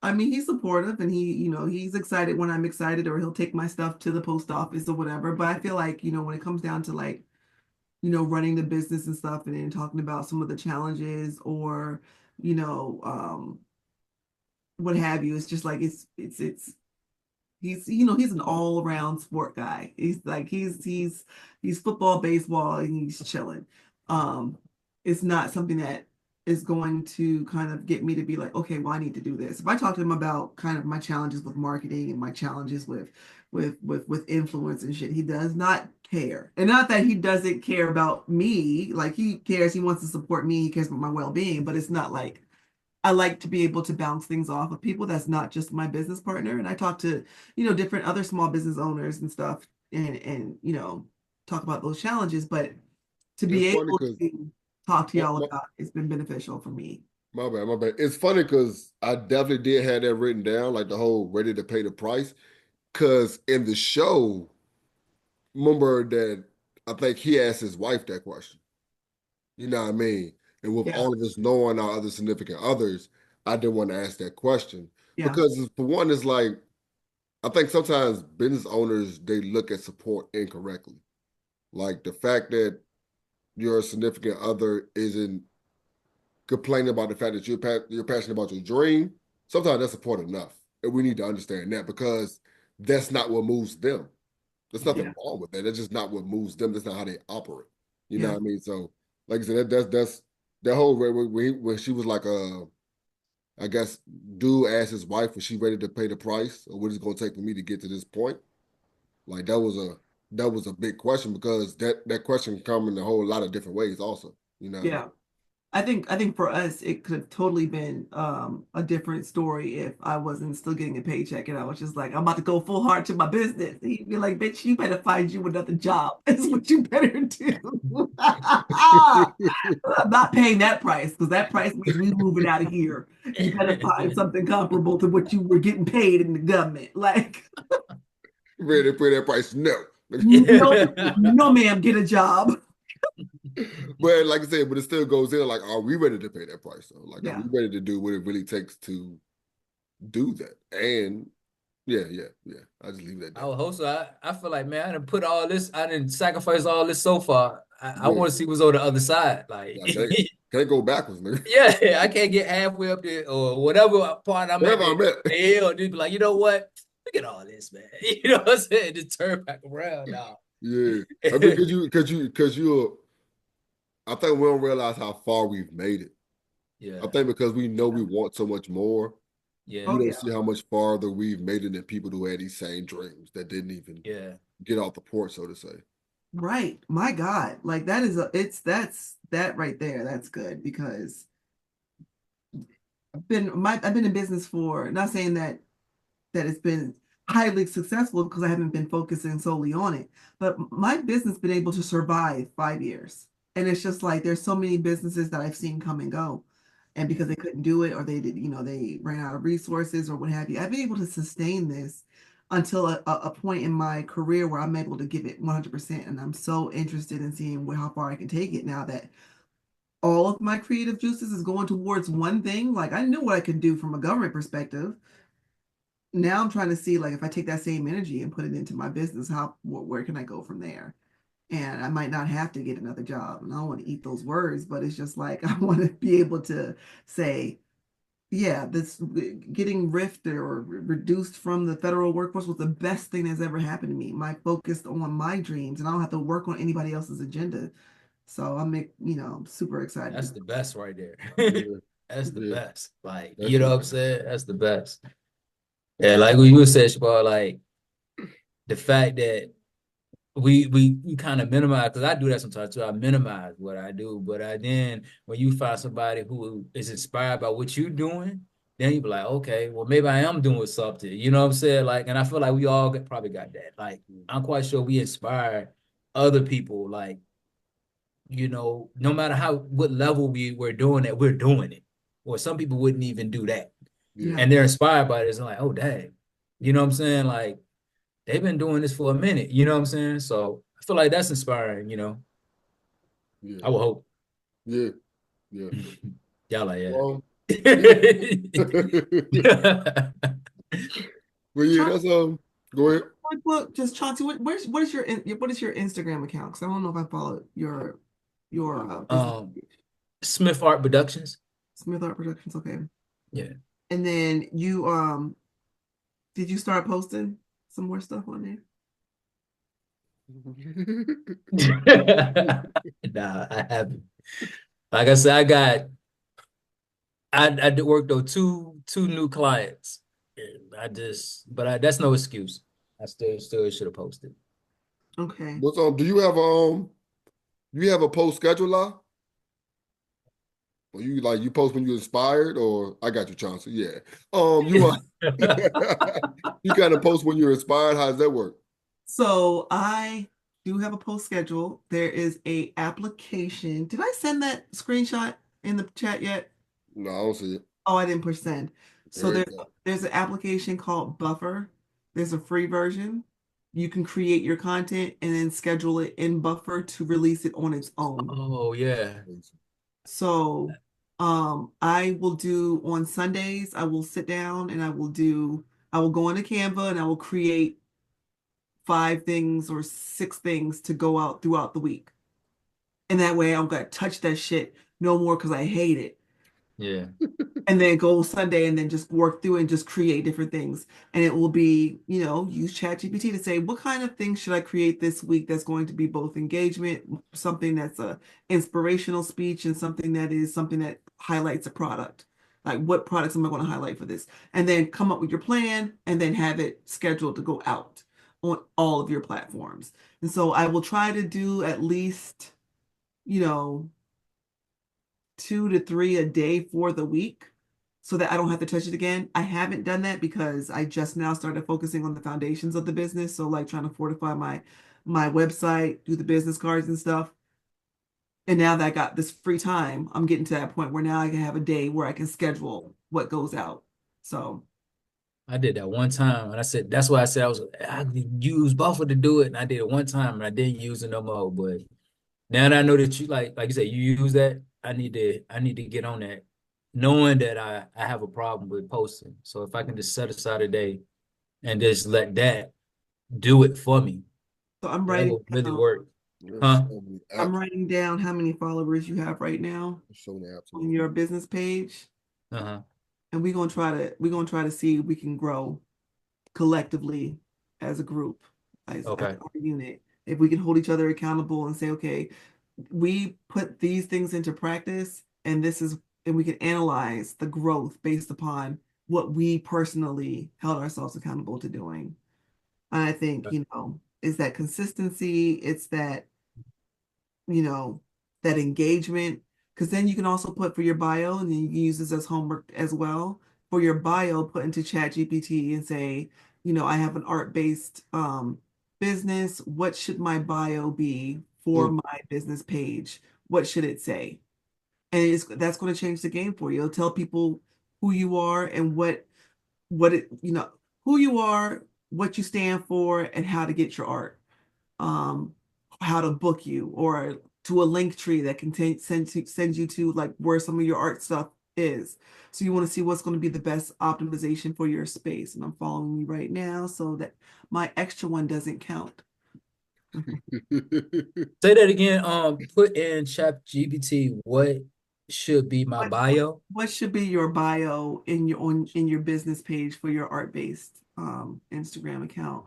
I mean, he's supportive, and he's excited when I'm excited, or he'll take my stuff to the post office or whatever. But I feel like, when it comes down to like, running the business and stuff, and then talking about some of the challenges, or you know, um, what have you, it's just like it's he's an all-around sport guy. He's like he's football, baseball, and he's chilling. Um, it's not something that is going to kind of get me to be like, okay, well, I need to do this. If I talk to him about kind of my challenges with marketing and my challenges with influence and shit, he does not care. And not that he doesn't care about me, like he cares, he wants to support me, he cares about my well-being, but it's not like I like to be able to bounce things off of people that's not just my business partner. And I talk to, different other small business owners and stuff, and talk about those challenges. But to It's be funny able because to talk to my, y'all my, about it's been beneficial for me. my bad, my bad. It's funny because I definitely did have that written down, like the whole ready to pay the price. Because in the show, remember that I think he asked his wife that question. You know what I mean? And with Yeah. all of us knowing our other significant others, I didn't want to ask that question Yeah. because for one, it's like I think sometimes business owners they look at support incorrectly. Like the fact that your significant other isn't complaining about the fact that you're passionate about your dream. Sometimes that's support enough, and we need to understand that because that's not what moves them. There's nothing Yeah. wrong with that. That's just not what moves them. That's not how they operate. You know Yeah. what I mean? So, like I said, that's that whole when she was like, I guess, dude asked his wife was she ready to pay the price or what it's going to take for me to get to this point. Like that was a big question because that question can come in a whole lot of different ways. Also, you know what I mean? Yeah. I think for us it could have totally been a different story if I wasn't still getting a paycheck and I was just like, I'm about to go full hard to my business. He'd be like, bitch, you better find you another job. That's what you better do. I'm not paying that price because that price means we moving out of here. You better find something comparable to what you were getting paid in the government. Like, Ready to pay that price? No. no, no, ma'am, get a job. But like I said, but it still goes in like, are we ready to pay that price? So like, are we Yeah, ready to do what it really takes to do that? And yeah. I just leave it at I that. would hope so. I feel like, man, I didn't put all this, I didn't sacrifice all this so far. I Yeah, want to see what's on the other side. Like, like can't go backwards, nigga. yeah, I can't get halfway up there or whatever part I'm at Wherever the I'm at. hell, just be like, you know what? Look at all this, man. You know what I'm saying? Just turn back around now. Yeah, I mean, because you, I think we don't realize how far we've made it. I Yeah, think because we know we yeah, want so much more, we yeah, oh don't yeah, see how much farther we've made it than people who had these same dreams that didn't even yeah. get off the porch, so to say. right. My God, like that is that's that right there. That's good because I've been in business for not saying that it's been highly successful because I haven't been focusing solely on it. But my business been able to survive 5 years. And it's just like there's so many businesses that I've seen come and go. And because they couldn't do it or they did, they ran out of resources or what have you. I've been able to sustain this until a point in my career where I'm able to give it 100%. And I'm so interested in seeing how far I can take it now that all of my creative juices is going towards one thing. Like I knew what I could do from a government perspective. Now I'm trying to see like if I take that same energy and put it into my business, where can I go from there? And I might not have to get another job. And I don't want to eat those words, but it's just like I want to be able to say, yeah, this getting rifted or reduced from the federal workforce was the best thing that's ever happened to me. My focus on my dreams, and I don't have to work on anybody else's agenda. So I'm super excited That's about the best right there. Yeah, That's the yeah, best. Like, you that's know it. what I'm saying? That's the best. Yeah, like what you said, Shabal, like the fact that we kind of minimize, because I do that sometimes too. I minimize what I do, but then when you find somebody who is inspired by what you're doing, then you be like, okay, well maybe I am doing something. You know what I'm saying? Like, and I feel like we all probably got that. Like, I'm quite sure we inspire other people. Like, no matter what level we're doing it, we're doing it. Or some people wouldn't even do that, Yeah, yeah. and they're inspired by it. It's like, oh dang, you know what I'm saying? Like they've been doing this for a minute. You know what I'm saying? So I feel like that's inspiring. yeah, I would hope. yeah, yeah. Y'all like, yeah. Well, yeah. Well, yeah, Chauncey, that's go ahead. just Chauncey, what is your Instagram account? Because I don't know if I follow your business um, page. Smith Art Productions. Smith Art Productions, okay. Yeah. And then did you start posting some more stuff on there? Nah, I haven't. Like I said, I did work though two new clients. And that's no excuse. I still should have posted. Okay. What's do you have a post schedule now? Or you post when you're inspired, or I got you, Chauncey. Yeah. You you kind of post when you're inspired. How does that work? So I do have a post schedule. There is a application. Did I send that screenshot in the chat yet? No, I don't see it. Oh, I didn't push send. So There you there's go. there's an application called Buffer. There's a free version. You can create your content and then schedule it in Buffer to release it on its own. Oh yeah. So I will do on Sundays, I will sit down and I will go into Canva and I will create 5 things or 6 things to go out throughout the week. And that way I'm gonna touch that shit no more because I hate it. Yeah. And then go Sunday and then just work through and just create different things. And it will be, use ChatGPT to say, what kind of things should I create this week that's going to be both engagement, something that's a inspirational speech, and something that highlights a product. Like what products am I going to highlight for this? And then come up with your plan and then have it scheduled to go out on all of your platforms. And so I will try to do at least, you know, 2 to 3 a day for the week so that I don't have to touch it again. I haven't done that because I just now started focusing on the foundations of the business. So like trying to fortify my website, do the business cards and stuff. And now that I got this free time, I'm getting to that point where now I can have a day where I can schedule what goes out. So I did that one time, and I said that's why I said I could use Buffer to do it, and I did it one time, and I didn't use it no more. But now that I know that you like you said, you use that, I need to get on that, knowing that I have a problem with posting. So if I can just set aside a day and just let that do it for me, so I'm that writing will really down work, There's huh? so many I'm apps. writing down how many followers you have right now There's so many apps on now. your business page. Uh-huh. And we're gonna try to see if we can grow collectively as a group, as Okay. our unit. If we can hold each other accountable and say, okay, we put these things into practice, and we can analyze the growth based upon what we personally held ourselves accountable to doing. And I think, is that consistency, it's you know, that engagement. Because then you can also put for your bio, and then you can use this as homework as well. For your bio, put into Chat GPT and say, I have an art-based business. What should my bio be for Mm, my business page? What should it say? And that's going to change the game for you. It'll tell people who you are and what it, who you are, what you stand for, and how to get your art, um, how to book you or to a link tree that can send you to like where some of your art stuff is. So you want to see what's going to be the best optimization for your space. And I'm following you right now so that my extra one doesn't count. Say that again. Put in Chat GPT what should be my What bio. what should be your bio in your on in your business page for your art-based Instagram account?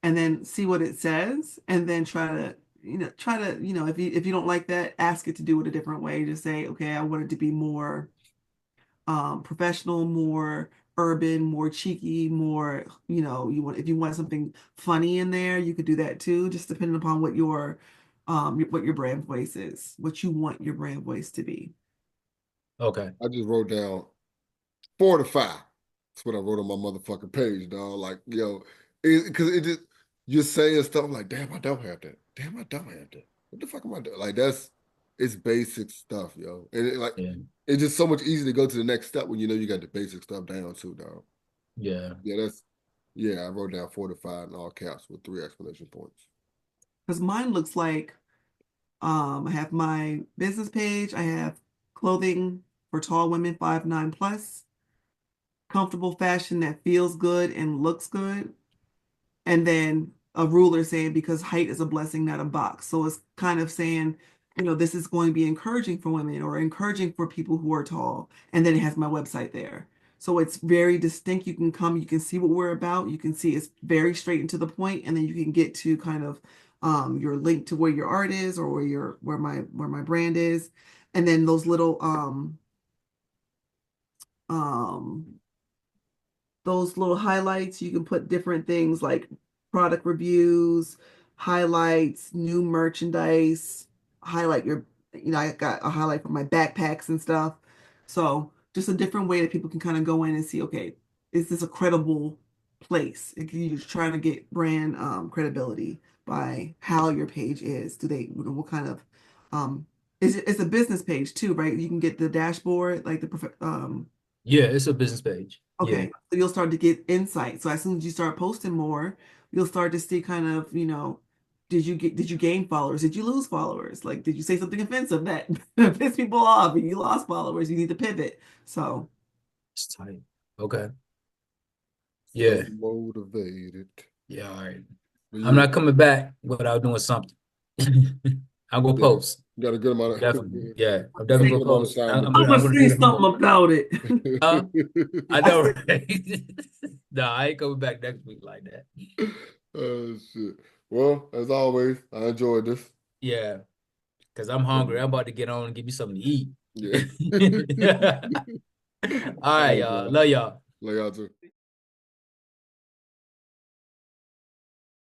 And then see what it says and then try to if you don't like that, ask it to do it a different way. Just say, okay, I want it to be more professional, more urban, more cheeky, more, if you want something funny in there, you could do that too, just depending upon what your brand voice is, what you want your brand voice to be. Okay. I just wrote down 4 to 5. That's what I wrote on my motherfucking page, dog. Like, yo, because it just you're saying stuff like, damn, I don't have that. Damn, I don't have that. What the fuck am I doing? Like, it's basic stuff, yo. And Yeah. it's just so much easier to go to the next step when you know you got the basic stuff down too, dog. Yeah. Yeah, I wrote down 4 to 5 in all caps with 3 exclamation points. Because mine looks like I have my business page, I have clothing for tall women 5'9" plus, comfortable fashion that feels good and looks good, and then a ruler saying because height is a blessing, not a box. So it's kind of saying, this is going to be encouraging for women or encouraging for people who are tall. And then it has my website there. So it's very distinct. You can come, you can see what we're about. You can see it's very straight and to the point, and then you can get to kind of your link to where your art is or where my brand is. And then those little um those little highlights, you can put different things like product reviews, highlights, new merchandise, highlight I got a highlight for my backpacks and stuff. So just a different way that people can kind of go in and see, okay, is this a credible place? You're trying to get brand credibility by how your page is. What kind of, it's a business page too, right? You can get the dashboard, like Yeah, it's a business page. Yeah. okay, so you'll start to get insight. So as soon as you start posting more, you'll start to see kind of, did you gain followers? Did you lose followers? Like, did you say something offensive that pissed people off and you lost followers? You need to pivot. So, It's tight. Okay. So Yeah. motivated. Yeah. All right. But I'm yeah, not coming back without doing something. I'm gonna yeah. post. Got a good amount of Definitely. Yeah. I'm got a definitely good gonna amount of post. time to I'm do gonna I'm gonna do say the homework. something about it. Huh? I I know, said, right? No, I ain't coming back next week like that. Oh shit. Well, as always, I enjoyed this. Yeah, because I'm hungry. I'm about to get on and give me something to eat. Yeah. All All right, right, y'all. bro. Love y'all. Lay out too.